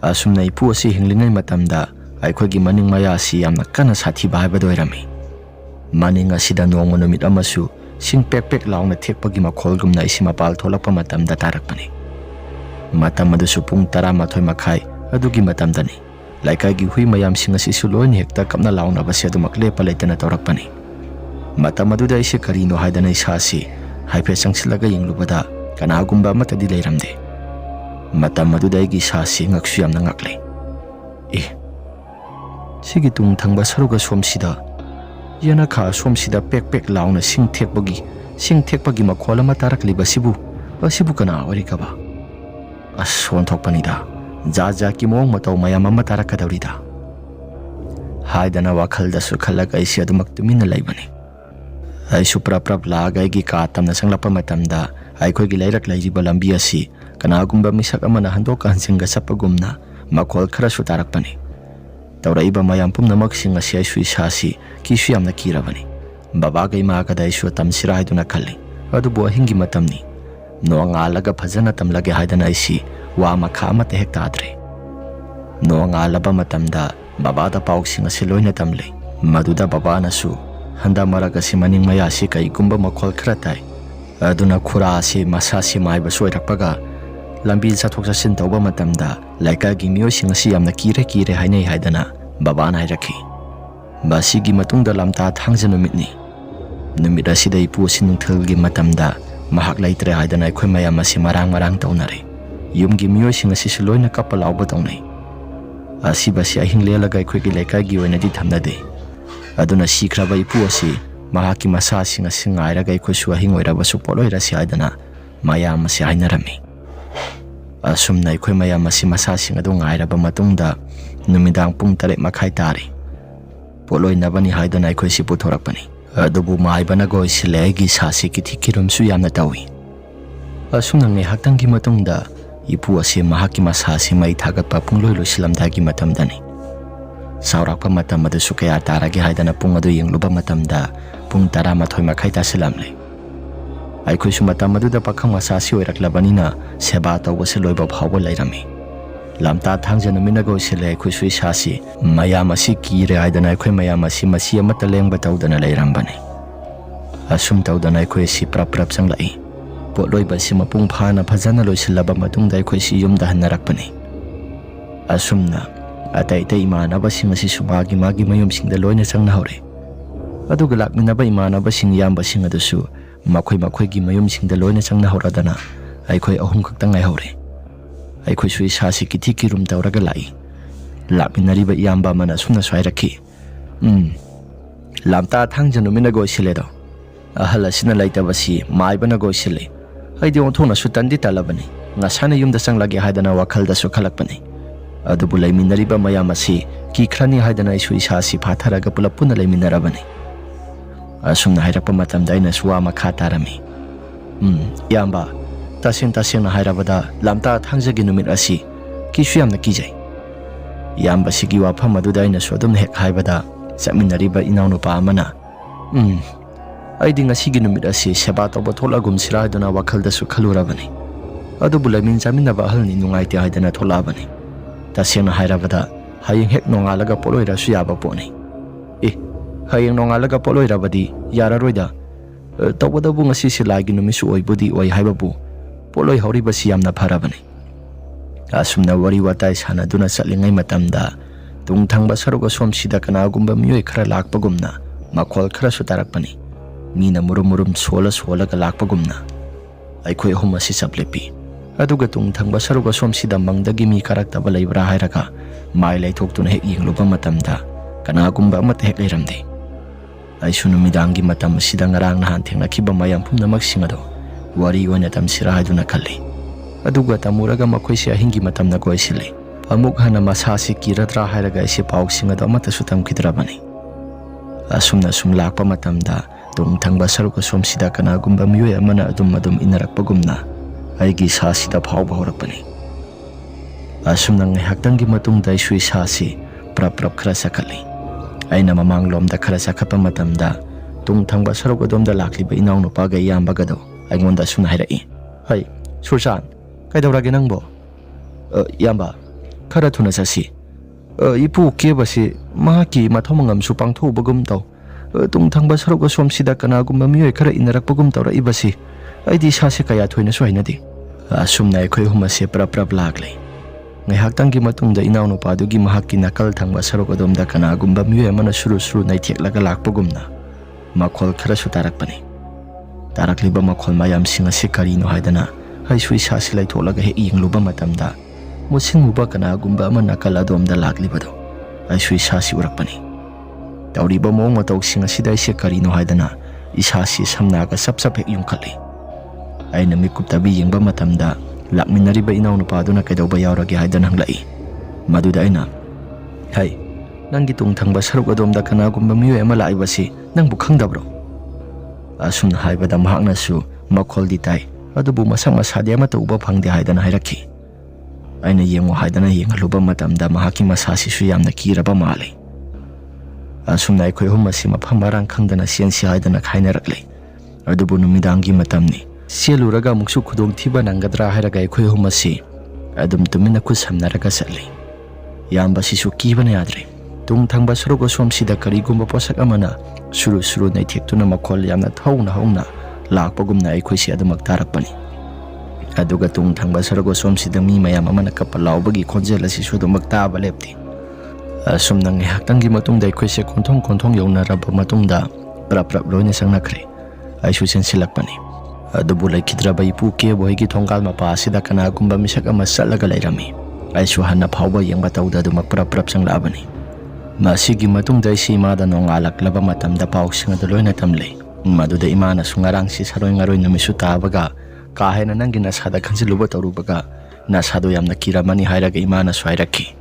ꯑꯁꯨꯝꯅ ꯏꯄꯨ ꯑꯁꯤ ꯍꯤꯡꯂꯤꯉꯩ ꯃꯇꯝꯗ ꯑꯩꯈꯣꯏꯒꯤ ꯃꯅꯤꯡ ꯃꯌꯥ ꯑꯁꯤ ꯌꯥꯝꯅ ꯀꯟꯅ ꯁꯥꯊꯤꯕ ꯍꯥꯏꯕꯗꯨ ꯑꯣꯏꯔꯝꯃꯤ꯫ ꯃꯅꯤꯡ ꯑꯁꯤꯗ ꯅꯣꯡꯃ ꯅꯨꯃꯤꯠ ꯑꯃꯁꯨ ꯁꯤꯡ ꯄꯦꯛ ꯄꯦꯛ ꯂꯥꯎꯅ ꯊꯦꯛꯄꯒꯤ ꯃꯈꯣꯜꯒꯨꯝꯅ ꯑꯩꯁꯤ ꯃꯄꯥꯜ ꯊꯣꯛꯂꯛꯄ ꯃꯇꯝꯗ ꯇꯥꯔꯛꯄꯅꯤ꯫ ꯃꯇꯝ ꯑꯗꯨꯁꯨ ꯄꯨꯡ 11:30 ꯑꯗꯨꯒꯤ ꯃꯇꯝꯗꯅꯤ꯫ ꯂꯩꯀꯥꯏꯒꯤ ꯍꯨꯏ ꯃꯌꯥꯝꯁꯤꯡ ꯑꯁꯤꯁꯨ ꯂꯣꯏꯅ ꯍꯦꯛꯇ ꯀꯞꯅ ꯂꯥꯎꯅꯕꯁꯤ ꯑꯗꯨꯃꯛ ꯂꯦꯞꯄ ꯂꯩꯇꯅ ꯇꯧꯔꯛꯄꯅꯤ꯫ ꯃꯇꯝ ꯑꯗꯨꯗ ꯑꯩꯁꯤ ꯀꯔꯤꯅꯣ ꯍꯥꯏꯗꯅ ꯏꯁꯥꯁꯤ ꯍꯥꯏꯐꯦꯠ ꯆꯪꯁꯤꯜꯂꯒ ꯌꯦꯡꯂꯨꯕꯗ ꯀꯅꯥꯒꯨꯝꯕ ꯑꯃꯠꯇꯗꯤ ꯂꯩꯔꯝꯗꯦ꯫ ꯃꯇꯝ ꯑꯗꯨꯗ ꯑꯩꯒꯤ ꯏꯁꯥꯁꯤ ꯉꯛꯁꯨ ꯌꯥꯝꯅ ꯉꯛꯂꯦ꯫ ꯁꯤꯒꯤ ꯇꯨꯡ ꯊꯪꯕ ꯁꯔꯨꯛ ꯑꯁꯣꯝꯁꯤꯗ, ꯌꯦꯅꯈꯥ ꯑꯁꯣꯝꯁꯤꯗ ꯄꯦꯛ ꯄꯦꯛ ꯂꯥꯎꯅ ꯁꯤꯡ ꯊꯦꯛꯄꯒꯤ ꯃꯈꯣꯜ ꯑꯃ ꯇꯥꯔꯛꯂꯤꯕꯁꯤꯕꯨ ꯀꯅꯥ ꯑꯣꯏꯔꯤꯒꯕ? ꯑꯁ, ꯑꯣꯟꯊꯣꯛꯄꯅꯤꯗ. ꯖꯥꯠ ꯖꯥꯠꯀꯤ ꯃꯑꯣꯡ ꯃꯇꯧ ꯃꯌꯥꯝ ꯑꯃ ꯇꯥꯔꯛꯀꯗꯧꯔꯤꯗ ꯍꯥꯏꯗꯅ ꯋꯥꯈꯜꯗꯁꯨ ꯈꯜꯂꯒ ꯑꯩꯁꯤ ꯑꯗꯨꯃꯛ ꯇꯨꯃꯤꯟꯅ ꯂꯩꯕꯅꯤ꯫ ꯑꯩꯁꯨ ꯄ꯭ꯔꯞ ꯂꯥꯛꯑꯒ ꯑꯩꯒꯤ ꯀꯥ ꯇꯝꯅ ꯆꯪꯂꯛꯄ ꯃꯇꯝꯗ ꯑꯩꯈꯣꯏꯒꯤ ꯂꯩꯔꯛ ꯂꯩꯔꯤꯕ ꯂꯝꯕꯤ ꯑꯁꯤ ꯀꯅꯥꯒꯨꯝꯕ ꯃꯤꯁꯛ ꯑꯃꯅ ꯍꯟꯗꯣꯛꯀ ꯍꯟꯖꯤꯟꯒ ꯆꯠꯄꯒꯨꯝꯅ ꯃꯈꯣꯜ ꯈꯔꯁꯨ ꯇꯥꯔꯛꯄꯅꯤ꯫ ꯇꯧꯔꯛꯏꯕ ꯃꯌꯥꯝ ꯄꯨꯝꯅꯃꯛꯁꯤꯡ ꯑꯁꯤ ꯑꯩꯁꯨ ꯏꯁꯥꯁꯤ ꯀꯤꯁꯨ ꯌꯥꯝꯅ ꯀꯤꯔꯕꯅꯤ꯫ ꯕꯕꯥꯒ ꯏꯃꯥꯒꯗ ꯑꯩꯁꯨ ꯇꯝꯁꯤꯔꯥ ꯍꯥꯏꯗꯨꯅ ꯈꯜꯂꯤ꯫ ꯑꯗꯨꯕꯨ ꯑꯍꯤꯡꯒꯤ ꯃꯇꯝꯅꯤ꯫ ꯅꯣꯡꯉꯥꯜꯂꯒ ꯐꯖꯅ ꯇꯝꯂꯒꯦ ꯍꯥꯏꯗꯅ ꯑꯩꯁꯤ ꯋꯥ ꯃꯈꯥ ꯑꯃꯠꯇ ꯍꯦꯛ ꯇꯥꯗ꯭ꯔꯦ꯫ ꯅꯣꯡꯉꯥꯜꯂꯕ ꯃꯇꯝꯗ babada pausing asi loina tamle maduda baba nasu handa maraga si maning maya si kai gumba makhol khara tai aduna khura si masa si mai ba soirakpaga lambi chathok chasin tawba matamda laika gi mio sing asi yamna kire hainai haidana baba na hairaki basi gi matungda lamta thangja numitni numit asida ipu sinungthal gi matamda mahak laitre haidana khoi mayam asi marang taunare yumgi mio sing asi loina kapal awba taunai asibasi ahing lelaga khoi gi laika gi oina di thamnade aduna sikraba ipu asi mahaki masa singa singaira gai khoi su ahing oira basu poloira si haidana mayam asi hainarami asumna khoi mayam asi masa singa do ngaira ba matungda numidang pung 3 makhai tari poloi nabani haidana khoi si puthorakpani adubu mai bana goi silegi sasi ki thikirum su yamna tawi asumna nge haktangi matungda ipu asi mahaki masa si mai thagatpa pungloi silamdagi matamdani saurakpa matam adu sukaya taragi haidana pung adu yengluba matamda pung 12 makhai tasilamle aikhoi su matam adu da pakhang masa si oiraklabanina seba tawbase loiba phawba lairami lamta thangjana minago sile aikhoi su sasi mayam asi kire haidana aikhoi mayam asi masi amata lengba tawdana lairambani asum tawdana aikhoi si prap changlai potloiba si mapung phana phajana loisilaba matungda aikhoi si yumda hanarakpani asumna atai imanaba sing asi subagi magi mayum singda loina changna hore aduga lakminaba imanaba sing yamba sing adusu makhoi gi mayum singda loina changna horadana aikhoi ahum khakta ngai hore aikhoi sui sasi kithi kirum tawraga lai lakminariba yamba mana sumna swairaki lamta thangjanu mina go siledo ahala sina laitabasi maibana go sile aidi onthona sutandi talabani ngasana yumda changlagi haidana wakhalda su khalakpani adubu laiminariba mayam asi ki khrani haidana isu isasi phatharaga pulapuna laiminarabani asumna hairapa matamda ina suwa makha tarami yamba tasing na hairabada lamta thangjagi numit asi kisu yamna kijai yamba sigi wafam aduda ina sodum hek haibada chaminariba inaunupa amana aidi ngasigi numit asi seba tawba tholagum sira haidana wakhalda su khalurabani adubu laimin chaminaba halni nungaite haidana tholabani tasena hairabada hayeng hek nongalaga poloira su yaba poni hayeng nongalaga poloira badi yararoida tawbada bu ngasi silagi numisu oibudi oi haibabu poloi hori basi yamna pharabani asumna wari watai sanaduna chatlingai matamda tungthangba saruga somsida kanagumba mioi khara lakpagumna makhol khara su tarakpani mina murum sola ga lakpagumna aikhoi hum asi chaplepi aduga tungthangba saruga somsida mangdagi mi karaktaba leibra hairaga mai laithoktuna hek yengluba matamda kanagumba amata hek leiramde aisu numidangi matam sida ngarang nahan thengnakiba mayam pumnamak singado wari oina tamsira haiduna khalli aduga tamuraga makhoi se ahingi matamna goisile amuk hana masasi kiratra hairaga ise pau singado amata sutam kidrabani asumna sum lakpa matamda tungthangba saruga somsida kanagumba miyoi amana adum inarakpagumna aigi sasida phawba horakpani asumna ngaihaktanggi matungda isui sasi prap khara sakali aina mamanglomda khara sakapa matamda tungthangba sarugadomda lakliba inaunupaga yambagado aingonda sumna hairai hai sursan kaidawrage nangbo yamba khara thuna sasi ipu kebasi mahaki mathomangam su pangthobagum taw tungthangba saruga somsida kanagumba miyoi khara inarakpagum tawra ibasi aidi sase kaya thoina so hainadi asumna aikhoi humase prap laklei ngaihaktangi matungda inaunupa dugi mahakki nakal thangba sarugadomda kanagumba miyoi amana suru naithieklaga lakpagumna makhol khara su tarakpani tarakliba makhol mayam singa se karino haidana haisui sasi laitholaga he yengluba matamda musinguba kanagumba amana nakal adomda laklibado aisui sasi urakpani tawriba mong matau singa sidai se karino haidana isasi samnaga sap hek yungkhali aina mikuptabi yengba matamda lakminariba inaunupa aduna kaidawba yaurage haidana hanglai maduda aina hai nangi tungthangba saruk adomda kanagumba miyoi ama laibasi nangbu khangdabro asumna haibada mahaknasu makhol ditai adubu masang masadi ama tauba phangde haidana hairaki aina yengo haidana yenghaluba matamda mahaki masasi su yamna kiraba male asumna aikhoi humasi mafam marang khangdana siansi haidana khainarakle adubu numidangi matamni sieluraga muksu khudong thiba nangadra hairaga aikhoi humasi adum tumina khu samnaraga satli yamba sisu kibana yadre tung thangba saruk asomsida karigumba posak amana suru suru naithektuna makhol yamna hauna lakpagumna aikhoisi adumak tarakpani aduga tung thangba saruk asomsida mi mayam amana kapal laubagi khonjel asi sudumak taba lepti asumna ngihaktangi matungda aikhoisi konthong yaunaraba matungda prap loina sangnakre aisu sensilakpani adubu laikhidraba ipu ke boigi thongkal mapa asida kanagumba misak ama salaga lairami aisu hanna phawba yengba tawda adumak prap sanglabani masigi matungda isi imada nongalak matamda pausing adu loina tamle maduda imana sungarang si saroi ngaroi namisu tabaga kahena nangi nasada khanjiluba tawrubaga nasado yamna kiramani hairaga imana swairaki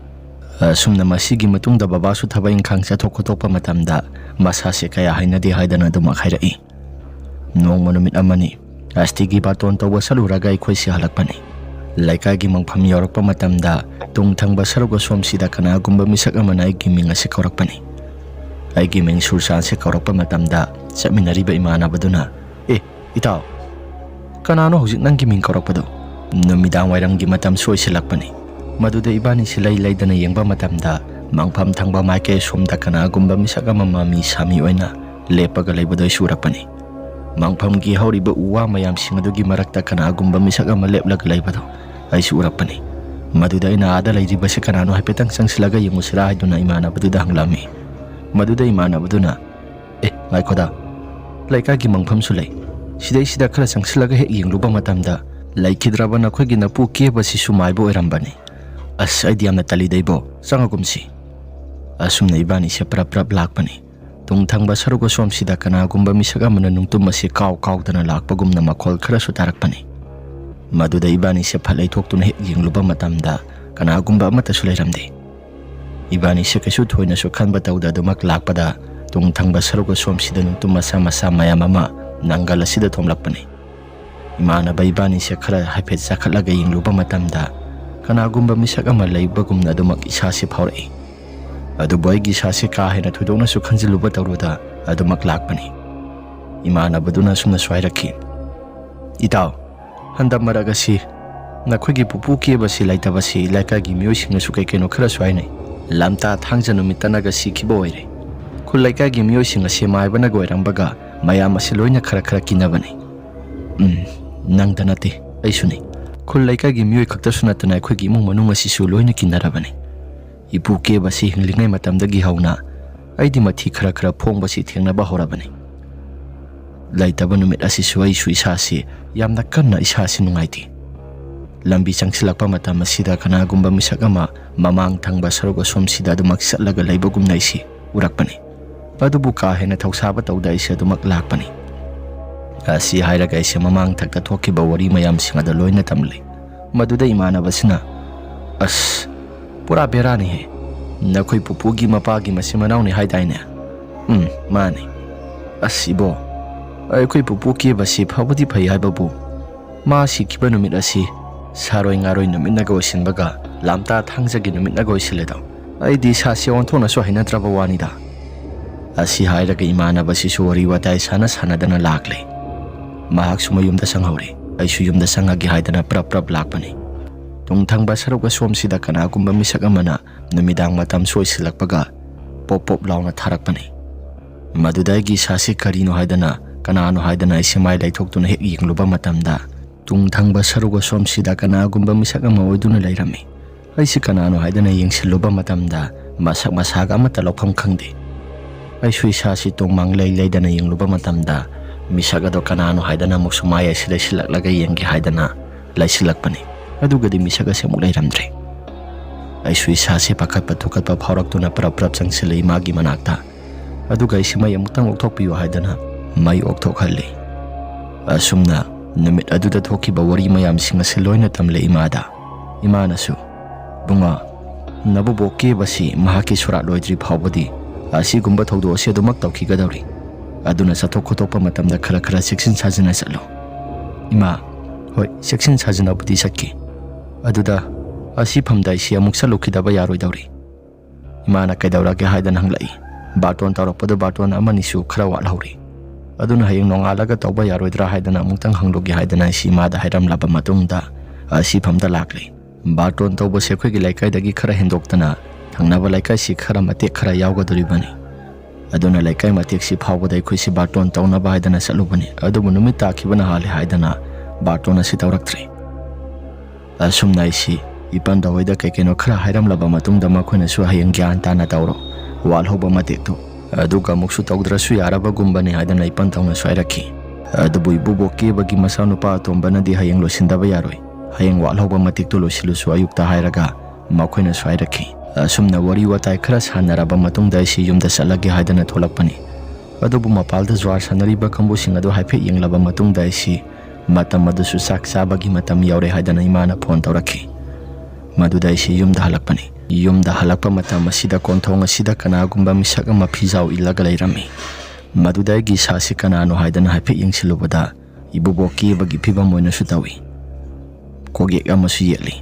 sumna masigi matungda babasu thaba ingkhang chathok khotokpa matamda masase kaya hainadi haidana dumak hairai nongma numit amani astigi baton tawba saluraga aikhoisi halakpani laikagi mangpham yorakpa matamda tungthangba saruk asomsida kanagumba misak amana aigi ming asi kaurakpani aigi ming sursan se kaurakpa matamda chapminariba imanabaduna itaw kanano hojik nanggi ming kaurakpado numidang wairanggi matam soisilakpani maduda ibani silai laidana yengba matamda mangpham thangba maike somda kanagumba misak amama mi sami oina lepaga leibadoi surakpani mangphamgi hauriba uwa mayam singadugi marakta kanagumba misak ama leplaga leibado aisu urakpani maduda ina ada lairibase kanano haipetang sangsilaga yengusira haiduna imanabaduda hanglami maduda imanabaduna ngaikhoda laikagi mangpham sulai sida khara sangsilaga hek yengluba matamda laikhidraba nakhoi napu kebasi sumaibo oirambani aidi amna talidaibo sangagumsi asumna ibani se prap lakpani tungthangba saruk asomsida kanagumba misak amana nungtum ase kaudana lakpagumna makhol khara sutarakpani maduda ibani se phalai thoktuna hek yengluba matamda kanagumba amata sulairamde ibani se kasu thoina su khanba tawda dumak lakpada tungthangba saruk asomsida nungtum masa mayam ama nangal asida thomlakpani imana ibani se khara haipet sakhatlaga yengluba matamda kanagumba misak ama leibagumna dumak isase phaurai adu boygi sase kahena thudona su khanjiluba tawruda adumak lakpani imana baduna sumna swairaki itaw handa maragasi nakhogi pupu ke basi laitabasi laikagi miyosingna su keno khara swainai lamta thangja numitanaga sikhiba oire khul laikagi miyosinga semaibana goirambaga mayam ase loina khara kinabani nangdanate aisuni khul laikagi miyoi khakta sunatana khogi imung manung asisu loina kinarabani ipu ke basi hinglingai matamdagi hauna aidi mathi khara phongbasi thengnaba horabani laitaba numit asisu aisu isase yamna kanna isase nungaiti lambi changsilakpa matam asida kanagumba misak ama mamang thangba saruk asomsida dumak satlaga leibagumna isi urakpani adubu kahena thawsaba tawda isi adumak lakpani asi hairaga isi mamang thakta thokiba wari mayam singada loina tamle maduda imanabasina pura berani he nakhoi pupugi mapagi masimanawni haidaine mane asibo aikhoi pupuki basi phawadi phai haibabu ma sikhiba numit asi saroi ngaroi numit naga osinbaga lamta thangjagi numit naga osiledaw aidi sasi onthona so hainatraba wanida asi hairaga imana basi sori watai sanadana lakle mahak sumayumda sanghori aisu yumda sangagi haidana prap lakpani tungthangba saruk asomsida kanagumba misak amana numidang matam soisilakpaga pop launa tharakpani madudagi sasi karino haidana kanano haidana isimai laithoktuna hek yengluba matamda tungthangba saruk asomsida kanagumba misak ama oiduna lairami aisi kanano haidana yengsiluba matamda masak masaga amata lopham khangde aisu isasi tongmang laidana yengluba matamda misak ado kanano haidana muksumai asida silaklaga yenggi haidana laisilakpani adugadi misaga semuk lairamdre aisu isase pakatpa thukatpa phaurakhtuna prap changsilei magi manakta aduga isimai amutang okthokpiyo haidana mai okthokhalli asumna numit aduda thokiba wari mayam singa seloina tamle imanasu bunga nabubo ke basi mahaki sura loidri phawbadi asi gumba thodo ase dumak tawkhigadawri aduna sathok khotokpa matamda khara seksin sajina salo ima hoi seksin sajina budi sakki aduda asi phamdai si amuk salukidaba yaroi dawri imana kaidawra ke haidan hanglai baton tawrakpado baton amani su khara walhauri aduna hayeng nongalaga tawba yaroidra haidana amutang hanglogi haidana si mada hairam laba matungda asi phamda lakle baton tawba sekhoi gi laikai dagi khara hendoktana ꯊꯪꯅꯕ ꯂꯩꯀꯥꯏꯁꯤ ꯈꯔ ꯃꯇꯦꯛ ꯈꯔ ꯌꯥꯎꯒꯗꯧꯔꯤꯕꯅꯤ ꯑꯗꯨꯅ ꯂꯩꯀꯥꯏ ꯃꯇꯦꯛꯁꯤ ꯐꯥꯎꯕꯗ ꯑꯩꯈꯣꯏꯁꯤ ꯕꯥꯔꯇꯣꯟ ꯇꯧꯅꯕ ꯍꯥꯏꯗꯅ ꯆꯠꯂꯨꯕꯅꯤ ꯑꯗꯨꯕꯨ ꯅꯨꯃꯤꯠ ꯇꯥꯈꯤꯕꯅ ꯍꯥꯜꯂꯦ ꯍꯥꯏꯗꯅ ꯕꯥꯔꯇꯣꯟ ꯑꯁꯤ ꯇꯧꯔꯛꯇ꯭ꯔꯤ ꯑꯁꯨꯝꯅ ꯑꯩꯁꯤ ꯏꯄꯟꯗ ꯍꯣꯏꯗ ꯀꯩꯀꯩꯅꯣ ꯈꯔ ꯍꯥꯏꯔꯝꯂꯕ ꯃꯇꯨꯡꯗ ꯃꯈꯣꯏꯅꯁꯨ ꯍꯌꯦꯡ ꯒ꯭ꯌꯥꯟ ꯇꯥꯅ ꯇꯧꯔꯣ ꯋꯥꯠꯍꯧꯕ ꯃꯇꯦꯛꯇꯨ ꯑꯗꯨꯒ ꯑꯃꯨꯛꯁꯨ ꯇꯧꯗ꯭ꯔꯁꯨ ꯌꯥꯔꯕꯒꯨꯝꯕꯅꯤ ꯍꯥꯏꯗꯅ ꯏꯄꯟꯊꯧꯅꯁꯨ ꯍꯥꯏꯔꯛꯈꯤ ꯑꯗꯨꯕꯨ ꯏꯕꯨꯕꯣꯛ ꯀꯦꯕꯒꯤ ꯃꯆꯥꯅꯨꯄꯥ ꯑꯇꯣꯝꯕꯅꯗꯤ ꯍꯌꯦꯡ ꯂꯣꯏꯁꯤꯟꯗꯕ ꯌꯥꯔꯣꯏ ꯍꯌꯦꯡ ꯋꯥꯠꯍꯧꯕ ꯃꯇꯦꯛꯇꯨ ꯂꯣꯏꯁꯤꯜꯂꯨꯁꯨ ꯑꯌꯨꯛꯇ ꯍꯥꯏꯔꯒ ꯃꯈꯣꯏꯅꯁꯨ ꯍꯥꯏꯔꯛꯈꯤ ꯑꯁꯨꯝꯅ ꯋꯥꯔꯤ ꯋꯥꯇꯥꯏ ꯈꯔ ꯁꯥꯟꯅꯔꯕ ꯃꯇꯨꯡꯗ ꯑꯩꯁꯤ ꯌꯨꯝꯗ ꯆꯠꯂꯒꯦ ꯍꯥꯏꯗꯅ ꯊꯣꯛꯂꯛꯄꯅꯤ ꯑꯗꯨꯕꯨ ꯃꯄꯥꯜꯗ ꯖ꯭ꯋꯥꯔ ꯁꯥꯟꯅꯔꯤꯕ ꯀꯥꯡꯕꯨꯁꯤꯡ ꯑꯗꯨ ꯍꯥꯏꯐꯦꯠ ꯌꯦꯡꯂꯕ ꯃꯇꯨꯡꯗ ꯑꯩꯁꯤ ꯃꯇꯝ ꯑꯗꯨꯁꯨ ꯆꯥꯛ ꯆꯥꯕꯒꯤ ꯃꯇꯝ ꯌꯧꯔꯦ ꯍꯥꯏꯗꯅ ꯏꯃꯥꯅ ꯐꯣꯟ ꯇꯧꯔꯛꯈꯤ ꯃꯗꯨꯗ ꯑꯩꯁꯤ ꯌꯨꯝꯗ ꯍꯜꯂꯛꯄꯅꯤ ꯌꯨꯝꯗ ꯍꯜꯂꯛꯄ ꯃꯇꯝ ꯑꯁꯤꯗ ꯀꯣꯟꯊꯣꯡ ꯑꯁꯤꯗ ꯀꯅꯥꯒꯨꯝꯕ ꯃꯤꯁꯛ ꯑꯃ ꯐꯤꯖꯥꯎ ꯏꯜꯂꯒ ꯂꯩꯔꯝꯃꯤ ꯃꯗꯨꯗ ꯑꯩꯒꯤ ꯏꯁꯥꯁꯤ ꯀꯅꯥꯅꯣ ꯍꯥꯏꯗꯅ ꯍꯥꯏꯐꯦꯠ ꯌꯦꯡꯁꯤꯜꯂꯨꯕꯗ ꯏꯕꯨꯕꯣꯛ ꯀꯦꯕꯒꯤ ꯐꯤꯕꯝ ꯑꯣꯏꯅꯁꯨ ꯇꯧꯏ ꯀꯣꯛꯌꯦꯛ ꯑꯃꯁꯨ ꯌꯦꯠꯂꯤ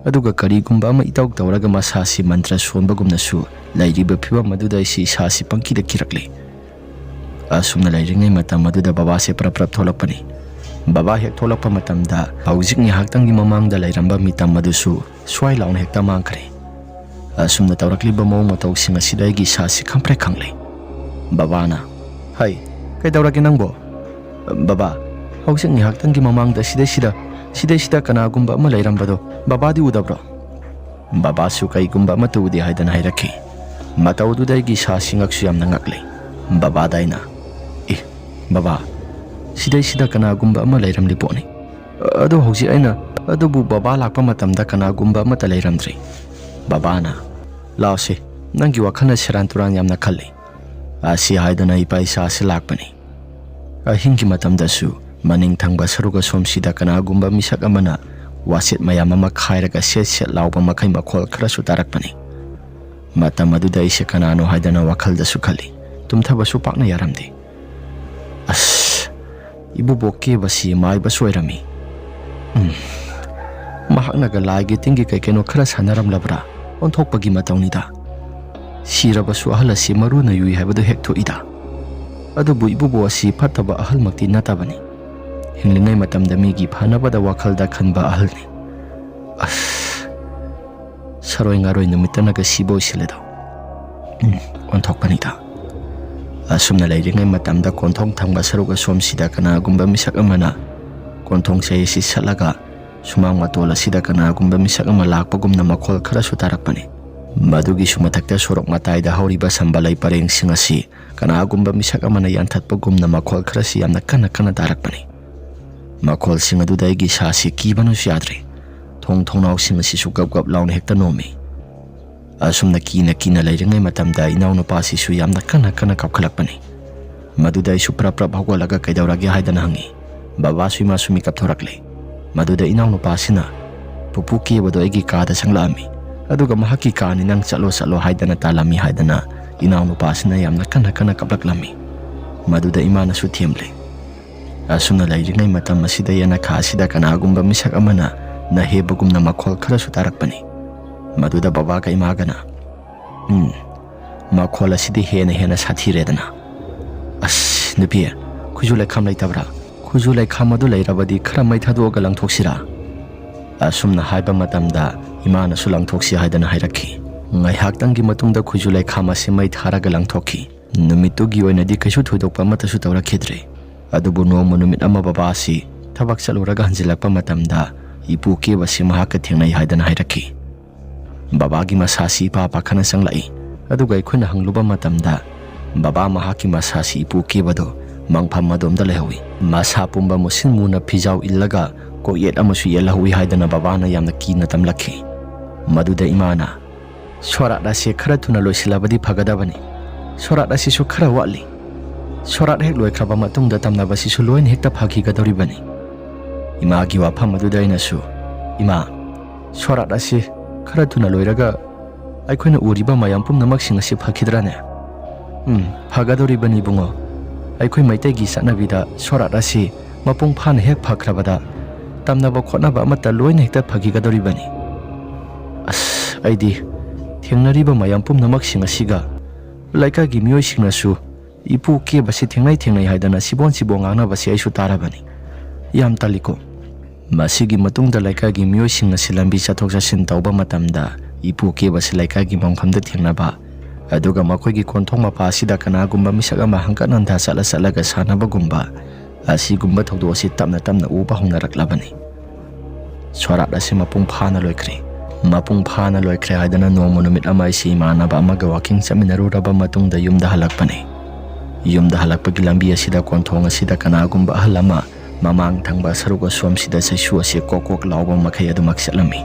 ꯑꯗꯨꯒ ꯀꯔꯤꯒꯨꯝꯕ ꯑꯃ ꯏꯇꯧ ꯇꯧꯔꯒ ꯃꯁꯥꯁꯤ ꯃꯟꯇ꯭ꯔ ꯁꯣꯟꯕꯒꯨꯝꯅꯁꯨ ꯂꯩꯔꯤꯕ ꯐꯤꯕꯝ ꯑꯗꯨꯗ ꯑꯩꯁꯤ ꯏꯁꯥꯁꯤ ꯄꯪꯀꯤꯗ ꯀꯤꯔꯛꯂꯤ ꯑꯁꯨꯝꯅ ꯂꯩꯔꯤꯉꯩ ꯃꯇꯝ ꯑꯗꯨꯗ ꯕꯕꯥꯁꯦ ꯄ꯭ꯔꯞ ꯄ꯭ꯔꯞ ꯊꯣꯛꯂꯛꯄꯅꯤ ꯕꯕꯥ ꯍꯦꯛ ꯊꯣꯛꯂꯛꯄ ꯃꯇꯝꯗ ꯍꯧꯖꯤꯛ ꯉꯥꯏꯍꯥꯛꯇꯪꯒꯤ ꯃꯃꯥꯡꯗ ꯂꯩꯔꯝꯕ ꯃꯤꯇꯝ ꯑꯗꯨꯁꯨ ꯁ꯭ꯋꯥꯏ ꯂꯥꯎꯅ ꯍꯦꯛꯇ ꯃꯥꯡꯈ꯭ꯔꯦ ꯑꯁꯨꯝꯅ ꯇꯧꯔꯛꯂꯤꯕ ꯃꯑꯣꯡ ꯃꯇꯧꯁꯤꯡ ꯑꯁꯤꯗ ꯑꯩꯒꯤ ꯏꯁꯥꯁꯤ ꯈꯪꯄ꯭ꯔꯦꯛ ꯈꯪꯂꯦ ꯕꯕꯥꯅ ꯍꯩ ꯀꯩꯗꯧꯔꯒꯦ ꯅꯪꯕꯣ ꯕꯕꯥ ꯍꯧꯖꯤꯛ ꯉꯥꯏꯍꯥꯛꯇꯪꯒꯤ ꯃꯃꯥꯡꯗ ꯁꯤꯗꯩꯁꯤꯗ ꯀꯅꯥꯒꯨꯝꯕ ꯑꯃ ꯂꯩꯔꯝꯕꯗꯣ ꯕꯕꯥꯗꯤ ꯎꯗꯕ꯭ꯔꯣ ꯕꯕꯥꯁꯨ ꯀꯩꯒꯨꯝꯕ ꯑꯃꯠꯇ ꯎꯗꯦ ꯍꯥꯏꯗꯅ ꯍꯥꯏꯔꯛꯈꯤ ꯃꯇꯧꯗꯨꯗ ꯑꯩꯒꯤ ꯏꯁꯥꯁꯤ ꯉꯛꯁꯨ ꯌꯥꯝꯅ ꯉꯛꯂꯦ ꯕꯕꯥꯗ ꯑꯩꯅ ꯕꯕꯥ ꯁꯤꯗꯩꯁꯤꯗ ꯀꯅꯥꯒꯨꯝꯕ ꯑꯃ ꯂꯩꯔꯝꯂꯤ ꯄꯣꯠꯅꯤ ꯑꯗꯣ ꯍꯧꯖꯤꯛ ꯑꯗꯨꯕꯨ ꯕꯕꯥ ꯂꯥꯛꯄ ꯃꯇꯝꯗ ꯀꯅꯥꯒꯨꯝꯕ ꯑꯃꯠꯇ ꯂꯩꯔꯝꯗ꯭ꯔꯤ ꯕꯕꯥꯅ ꯂꯥꯎꯁꯤ ꯅꯪꯒꯤ ꯋꯥꯈꯜꯅ ꯁꯦꯔꯥꯟ ꯇꯨꯔꯥꯟ ꯌꯥꯝꯅ ꯈꯜꯂꯤ ꯑꯁꯤ ꯍꯥꯏꯗꯨꯅ ꯏꯄꯥ ꯏꯆꯥꯁꯤ ꯂꯥꯛꯄꯅꯤ ꯑꯍꯤꯡꯒꯤ ꯃꯇꯝꯗꯁꯨ ꯃꯅꯤꯡ ꯊꯪꯕ ꯁꯔꯨꯛ ꯑꯁꯣꯝꯁꯤꯗ ꯀꯅꯥꯒꯨꯝꯕ ꯃꯤꯁꯛ ꯑꯃꯅ ꯋꯥꯁꯤꯠ ꯃꯌꯥꯝ ꯑꯃ ꯈꯥꯏꯔꯒ ꯁꯦꯠ ꯁꯦꯠ ꯂꯥꯎꯕ ꯃꯈꯩ ꯃꯈꯣꯜ ꯈꯔꯁꯨ ꯇꯥꯔꯛꯄꯅꯤ ꯃꯇꯝ ꯑꯗꯨꯗ ꯑꯩꯁꯦ ꯀꯅꯥꯅꯣ ꯍꯥꯏꯗꯅ ꯋꯥꯈꯜꯗꯁꯨ ꯈꯜꯂꯤ ꯇꯨꯝꯊꯕꯁꯨ ꯄꯥꯛꯅ ꯌꯥꯔꯝꯗꯦ ꯑꯁ ꯏꯕꯨꯕꯣꯛ ꯀꯦꯕꯁꯤ ꯃꯥꯏꯕꯁꯨ ꯑꯣꯏꯔꯝꯃꯤ ꯃꯍꯥꯛꯅꯒ ꯂꯥꯏꯒꯤ ꯇꯤꯟꯒꯤ ꯀꯩꯀꯩꯅꯣ ꯈꯔ ꯁꯥꯟꯅꯔꯝꯂꯕ꯭ꯔꯥ ꯑꯣꯟꯊꯣꯛꯄꯒꯤ ꯃꯇꯧꯅꯤꯗ ꯁꯤꯔꯕꯁꯨ ꯑꯍꯜ ꯑꯁꯤ ꯃꯔꯨꯅ ꯌꯨꯏ ꯍꯥꯏꯕꯗꯨ ꯍꯦꯛ ꯊꯣꯛꯏꯗ ꯑꯗꯨꯕꯨ ꯏꯕꯨꯕꯣꯛ ꯑꯁꯤ ꯐꯠꯇꯕ ꯑꯍꯜꯃꯛꯇꯤ ꯅꯠꯇꯕꯅꯤ ꯍꯤꯡꯂꯤꯉꯩ ꯃꯇꯝꯗ ꯃꯤꯒꯤ ꯐꯅꯕꯗ ꯋꯥꯈꯜꯗ ꯈꯟꯕ ꯑꯍꯜꯅꯤ ꯑꯁ ꯁꯔꯣꯏ ꯉꯥꯔꯣꯏ ꯅꯨꯃꯤꯠꯇꯅꯒ ꯁꯤꯕ ꯑꯣꯏꯁꯤꯜꯂꯦꯗꯣ ꯑꯣꯟꯊꯣꯛꯄꯅꯤꯗ ꯑꯁꯨꯝꯅ ꯂꯩꯔꯤꯉꯩ ꯃꯇꯝꯗ ꯀꯣꯟꯊꯣꯡ ꯊꯪꯕ ꯁꯔꯨꯛ ꯑꯁꯣꯝꯁꯤꯗ ꯀꯅꯥꯒꯨꯝꯕ ꯃꯤꯁꯛ ꯑꯃꯅ ꯀꯣꯟꯊꯣꯡ ꯆꯩ ꯑꯁꯤ ꯁꯠꯂꯒ ꯁꯨꯃꯥꯡ ꯃꯇꯣꯜ ꯑꯁꯤꯗ ꯀꯅꯥꯒꯨꯝꯕ ꯃꯤꯁꯛ ꯑꯃ ꯂꯥꯛꯄꯒꯨꯝꯅ ꯃꯈꯣꯜ ꯈꯔꯁꯨ ꯇꯥꯔꯛꯄꯅꯤ ꯃꯗꯨꯒꯤꯁꯨ ꯃꯊꯛꯇ ꯁꯣꯔꯣꯛ ꯃꯇꯥꯏꯗ ꯍꯧꯔꯤꯕ ꯁꯝꯕꯜꯂꯩ ꯄꯔꯦꯡꯁꯤꯡ ꯑꯁꯤ ꯀꯅꯥꯒꯨꯝꯕ ꯃꯤꯁꯛ ꯑꯃꯅ ꯌꯥꯟꯊꯠꯄꯒꯨꯝꯅ ꯃꯈꯣꯜ ꯈꯔꯁꯤ ꯌꯥꯝꯅ ꯀꯟꯅ ꯀꯟꯅ ꯇꯥꯔꯛꯄꯅꯤ ꯃꯈꯣꯜꯁꯤꯡ ꯑꯗꯨꯗ ꯑꯩꯒꯤ ꯏꯁꯥꯁꯤ ꯀꯤꯕꯅꯁꯨ ꯌꯥꯗ꯭ꯔꯦ ꯊꯣꯡ ꯊꯣꯡꯅꯥꯎꯁꯤꯡ ꯑꯁꯤꯁꯨ ꯒꯞ ꯒꯞ ꯂꯥꯎꯅ ꯍꯦꯛꯇ ꯅꯣꯝꯃꯤ ꯑꯁꯨꯝꯅ ꯀꯤꯅ ꯂꯩꯔꯤꯉꯩ ꯃꯇꯝꯗ ꯏꯅꯥꯎꯅꯨꯄꯥꯁꯤꯁꯨ ꯌꯥꯝꯅ ꯀꯟꯅ ꯀꯥꯞꯈꯠꯂꯛꯄꯅꯤ ꯃꯗꯨꯗ ꯑꯩꯁꯨ ꯄ꯭ꯔꯞ ꯍꯧꯒꯠꯂꯒ ꯀꯩꯗꯧꯔꯒꯦ ꯍꯥꯏꯗꯅ ꯍꯪꯉꯤ ꯕꯕꯥꯁꯨ ꯏꯃꯥꯁꯨ ꯃꯤꯀꯞ ꯊꯣꯔꯛꯂꯦ ꯃꯗꯨꯗ ꯏꯅꯥꯎꯅꯨꯄꯥꯁꯤꯅ ꯄꯨꯄꯨ ꯀꯦꯕꯗꯣ ꯑꯩꯒꯤ ꯀꯥꯗ ꯆꯪꯂꯛꯑꯝꯃꯤ ꯑꯗꯨꯒ ꯃꯍꯥꯛꯀꯤ ꯀꯥꯅꯤ ꯅꯪ ꯆꯠꯂꯣ ꯍꯥꯏꯗꯅ ꯇꯥꯜꯂꯝꯃꯤ ꯍꯥꯏꯗꯅ ꯏꯅꯥꯎꯅꯨꯄꯥꯁꯤꯅ ꯌꯥꯝꯅ ꯀꯟꯅ ꯀꯞꯂꯛꯂꯝꯃꯤ ꯃꯗꯨꯗ ꯏꯃꯥꯅꯁꯨ ꯊꯦꯝꯂꯦ ꯑꯁꯨꯝꯅ ꯂꯩꯔꯤꯉꯩ ꯃꯇꯝ ꯑꯁꯤꯗ ꯌꯦꯅꯈꯥ ꯑꯁꯤꯗ ꯀꯅꯥꯒꯨꯝꯕ ꯃꯤꯁꯛ ꯑꯃꯅ ꯅꯍꯦꯕꯒꯨꯝꯅ ꯃꯈꯣꯜ ꯈꯔꯁꯨ ꯇꯥꯔꯛꯄꯅꯤ ꯃꯗꯨꯗ ꯕꯕꯥꯒ ꯏꯃꯥꯒꯅ ꯃꯈꯣꯜ ꯑꯁꯤꯗꯤ ꯍꯦꯟꯅ ꯁꯥꯊꯤꯔꯦꯗꯅ ꯑꯁ ꯅꯨꯄꯤ ꯈꯨꯖꯨ ꯂꯩꯈꯥꯝ ꯂꯩꯇꯕ꯭ꯔꯥ ꯈꯨꯖꯨ ꯂꯩꯈꯥꯝ ꯑꯗꯨ ꯂꯩꯔꯕꯗꯤ ꯈꯔ ꯃꯩ ꯊꯥꯗꯣꯛꯑꯒ ꯂꯪꯊꯣꯛꯁꯤꯔꯥ ꯑꯁꯨꯝꯅ ꯍꯥꯏꯕ ꯃꯇꯝꯗ ꯏꯃꯥꯅꯁꯨ ꯂꯪꯊꯣꯛꯁꯤ ꯍꯥꯏꯗꯅ ꯍꯥꯏꯔꯛꯈꯤ ꯉꯥꯏꯍꯥꯛꯇꯪꯒꯤ ꯃꯇꯨꯡꯗ ꯈꯨꯖꯨ ꯂꯩꯈꯥꯝ ꯑꯁꯤ ꯃꯩ ꯊꯥꯔꯒ ꯂꯪꯊꯣꯛꯈꯤ ꯅꯨꯃꯤꯠꯇꯨꯒꯤ ꯑꯣꯏꯅꯗꯤ ꯀꯩꯁꯨ ꯊꯣꯏꯗꯣꯛꯄ ꯑꯃꯠꯇꯁꯨ ꯇꯧꯔꯛꯈꯤꯗ꯭ꯔꯦ ꯑꯗꯨꯕꯨ ꯅꯣꯡꯃ ꯅꯨꯃꯤꯠ ꯑꯃ ꯕꯕꯥ ꯑꯁꯤ ꯊꯕꯛ ꯆꯠꯂꯨꯔꯒ ꯍꯟꯖꯤꯜꯂꯛꯄ ꯃꯇꯝꯗ ꯏꯄꯨ ꯀꯦꯕꯁꯤ ꯃꯍꯥꯛꯀ ꯊꯦꯡꯅꯩ ꯍꯥꯏꯗꯅ ꯍꯥꯏꯔꯛꯈꯤ ꯕꯕꯥꯒꯤ ꯃꯁꯥꯁꯤ ꯏꯄꯥ ꯄꯥꯈꯠꯅ ꯆꯪꯂꯛꯏ ꯑꯗꯨꯒ ꯑꯩꯈꯣꯏꯅ ꯍꯪꯂꯨꯕ ꯃꯇꯝꯗ ꯕꯕꯥ ꯃꯍꯥꯛꯀꯤ ꯃꯁꯥꯁꯤ ꯏꯄꯨ ꯀꯦꯕꯗꯣ ꯃꯪꯐꯝ ꯑꯗꯣꯝꯗ ꯂꯩꯍꯧꯏ ꯃꯁꯥ ꯄꯨꯝꯕ ꯃꯨꯁꯤꯟ ꯃꯨꯅ ꯐꯤꯖꯥꯎ ꯏꯜꯂꯒ ꯀꯣꯛꯌꯦꯠ ꯑꯃꯁꯨ ꯌꯦꯠꯍꯧꯏ ꯍꯥꯏꯗꯅ ꯕꯕꯥꯅ ꯌꯥꯝꯅ ꯀꯤꯅ ꯇꯝꯂꯛꯈꯤ ꯃꯗꯨꯗ ꯏꯃꯥꯅ ꯁꯣꯔꯥꯠ ꯑꯁꯤ ꯈꯔ ꯊꯨꯅ ꯂꯣꯏꯁꯤꯜꯂꯕꯗꯤ ꯐꯒꯗꯕꯅꯤ ꯁꯣꯔꯥꯠ ꯑꯁꯤꯁꯨ ꯈꯔ ꯋꯥꯠꯂꯤ ꯁꯣꯔꯥꯠ ꯍꯦꯛ ꯂꯣꯏꯈ꯭ꯔꯕ ꯃꯇꯨꯡꯗ ꯇꯝꯅꯕꯁꯤꯁꯨ ꯂꯣꯏꯅ ꯍꯦꯛꯇ ꯐꯈꯤꯒꯗꯧꯔꯤꯕꯅꯤ ꯏꯃꯥꯒꯤ ꯋꯥꯐꯝ ꯑꯗꯨꯗ ꯑꯩꯅꯁꯨ ꯏꯃꯥ ꯁꯣꯔꯥꯠ ꯑꯁꯤ ꯈꯔ ꯊꯨꯅ ꯂꯣꯏꯔꯒ ꯑꯩꯈꯣꯏꯅ ꯎꯔꯤꯕ ꯃꯌꯥꯝ ꯄꯨꯝꯅꯃꯛꯁꯤꯡ ꯑꯁꯤ ꯐꯈꯤꯗ꯭ꯔꯥꯅꯦ ꯐꯒꯗꯧꯔꯤꯕꯅꯤ ꯏꯕꯨꯡꯉꯣ ꯑꯩꯈꯣꯏ ꯃꯩꯇꯩꯒꯤ ꯆꯠꯅꯕꯤꯗ ꯁꯣꯔꯥꯠ ꯑꯁꯤ ꯃꯄꯨꯡ ꯐꯥꯅ ꯍꯦꯛ ꯐꯈ꯭ꯔꯕꯗ ꯇꯝꯅꯕ ꯈꯣꯠꯅꯕ ꯑꯃꯠꯇ ꯂꯣꯏꯅ ꯍꯦꯛꯇ ꯐꯈꯤꯒꯗꯧꯔꯤꯕꯅꯤ ꯑꯁ ꯑꯩꯗꯤ ꯊꯦꯡꯅꯔꯤꯕ ꯃꯌꯥꯝ ꯄꯨꯝꯅꯃꯛꯁꯤꯡ ꯑꯁꯤꯒ ꯂꯩꯀꯥꯏꯒꯤ ꯃꯤꯑꯣꯏꯁꯤꯡꯅꯁꯨ ꯏꯄꯨ ꯀꯦꯕꯁꯤ ꯊꯦꯡꯅꯩ ꯍꯥꯏꯗꯅ ꯁꯤꯕꯣꯟ ꯉꯥꯡꯅꯕꯁꯤ ꯑꯩꯁꯨ ꯇꯥꯔꯕꯅꯤ ꯌꯥꯝ ꯇꯜꯂꯤꯀꯣ ꯃꯁꯤꯒꯤ ꯃꯇꯨꯡꯗ ꯂꯩꯀꯥꯏꯒꯤ ꯃꯤꯑꯣꯏꯁꯤꯡ ꯑꯁꯤ ꯂꯝꯕꯤ ꯆꯠꯊꯣꯛ ꯆꯠꯁꯤꯟ ꯇꯧꯕ ꯃꯇꯝꯗ ipu kebasi laikagi mangphamda thengnaba aduga makhoi gi konthong mapa asida kanagumba misak ama hangkananda salaga sanabagumba asigumba thawdo asi tamna uba hongnaraklabani swarat asi mapung phana loikre haidana nomo numit ama isi imanaba amaga walking chaminaruraba matungda yumda halakpani yumda halakpagi lambi asida konthong asida kanagumba ahalama mamang thangba saruga somsida saisu asi kokok lauba makhai adumak chatlami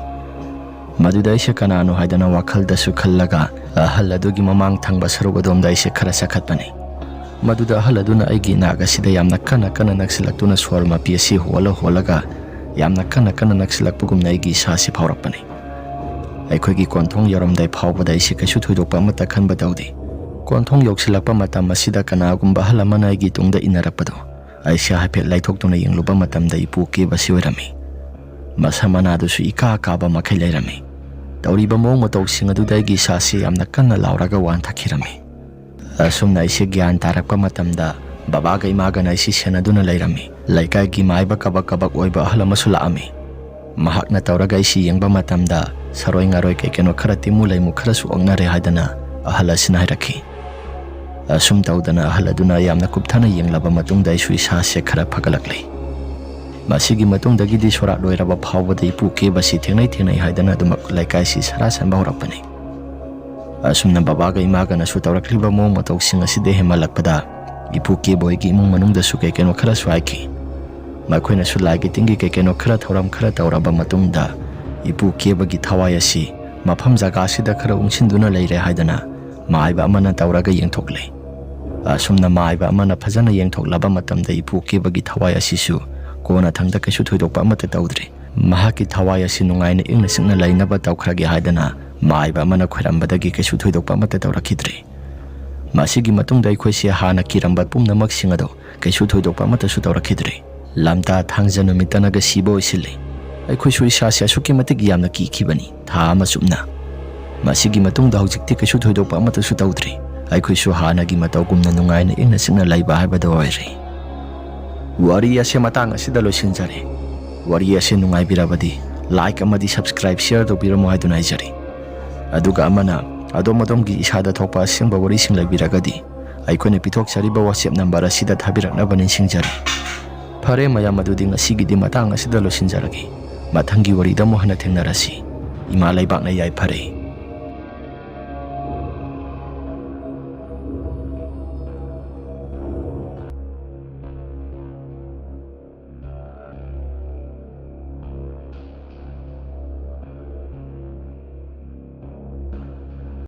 maduda ise kanano haidana wakhalda su khallaga ahal adugi mamang thangba saruga domda ise khara sakhatpani maduda ahal aduna aigi naga sida yamna kana naksilaktuna swarma piasi holaga yamna kana naksilakpugumna aigi sasi phaurakpani aikhoi konthong yaramdai phawbada ise kaisu thoidokpa amata khanba daudi konthong yoksilakpa matam asida kanagumba halamana aigi tungda inarakpado aisha hapet laithoktuna yengluba matamda ipu kebasi oirami masamana dusu ika kaba makhai lairami tawriba mong matawsing aduda aigi sasi yamna kana lauraga wan thakirami asumna aise gyan tarakpa matamda babaga imaga na isi senaduna lairami laikai gi maiba kabak oiba ahlamasu laami mahakna tawraga isi yengba matamda saroi ngaroi kekeno khara timu laimu khara su ongnare haidana ahala sinairakhi asum tawdana ahaladuna yamna kupthana yenglaba matungda isu isa se khara phagalakle masigi matungdagi di sora loiraba phawbada ipu kebasi thengnai haidana adumak laikai si sara sanba horakpani asumna babaga imaga na su tawrakliba mo matawsing aside hemalakpada ipu keboigi imung manungda su kekeno khara swaiki makhoina su lagi tingi kekeno khara thoram khara tawraba matungda ipu kebagi thawai asi mafam jaga sida khara ungsinduna leire haidana maiba amana tawraga yengthokle asumna maiba amana phajana yengthoklaba matamda ipu kebagi thawai asisu kona thangda kaisu thoidokpa amata tawdri mahaki thawai asi nungaina ingna singna lainaba tawkhragi haidana maiba amana khoirambadagi kaisu thoidokpa amata tawrakhidri masigi matungda ikhoisi hana kiramba pumnamak singado kaisu thoidokpa amata su tawrakhidri lamta thangja numitanaga sibo isile aikhoisu isasi asuki matik yamna kikhibani tha ama sumna masigi matungda hojikti kaisu thoidokpa amata su tawdri aikhoisu hanagi matawgumna nungaina ingna singna laiba haibada oire wari ase matang asida loisinjare wari ase nungai birabadi like amadi subscribe share do biramo haiduna ijari aduga amana adomgi isada thokpa asingba wari sing laibiragadi aikhoina pithok sariba whatsapp number asida thabiraknaba ninsingjari phare mayam adudi ngasigidi matang asida loisinjaragi mathangi wari damo hana thengnarasi ima laibakna yai phare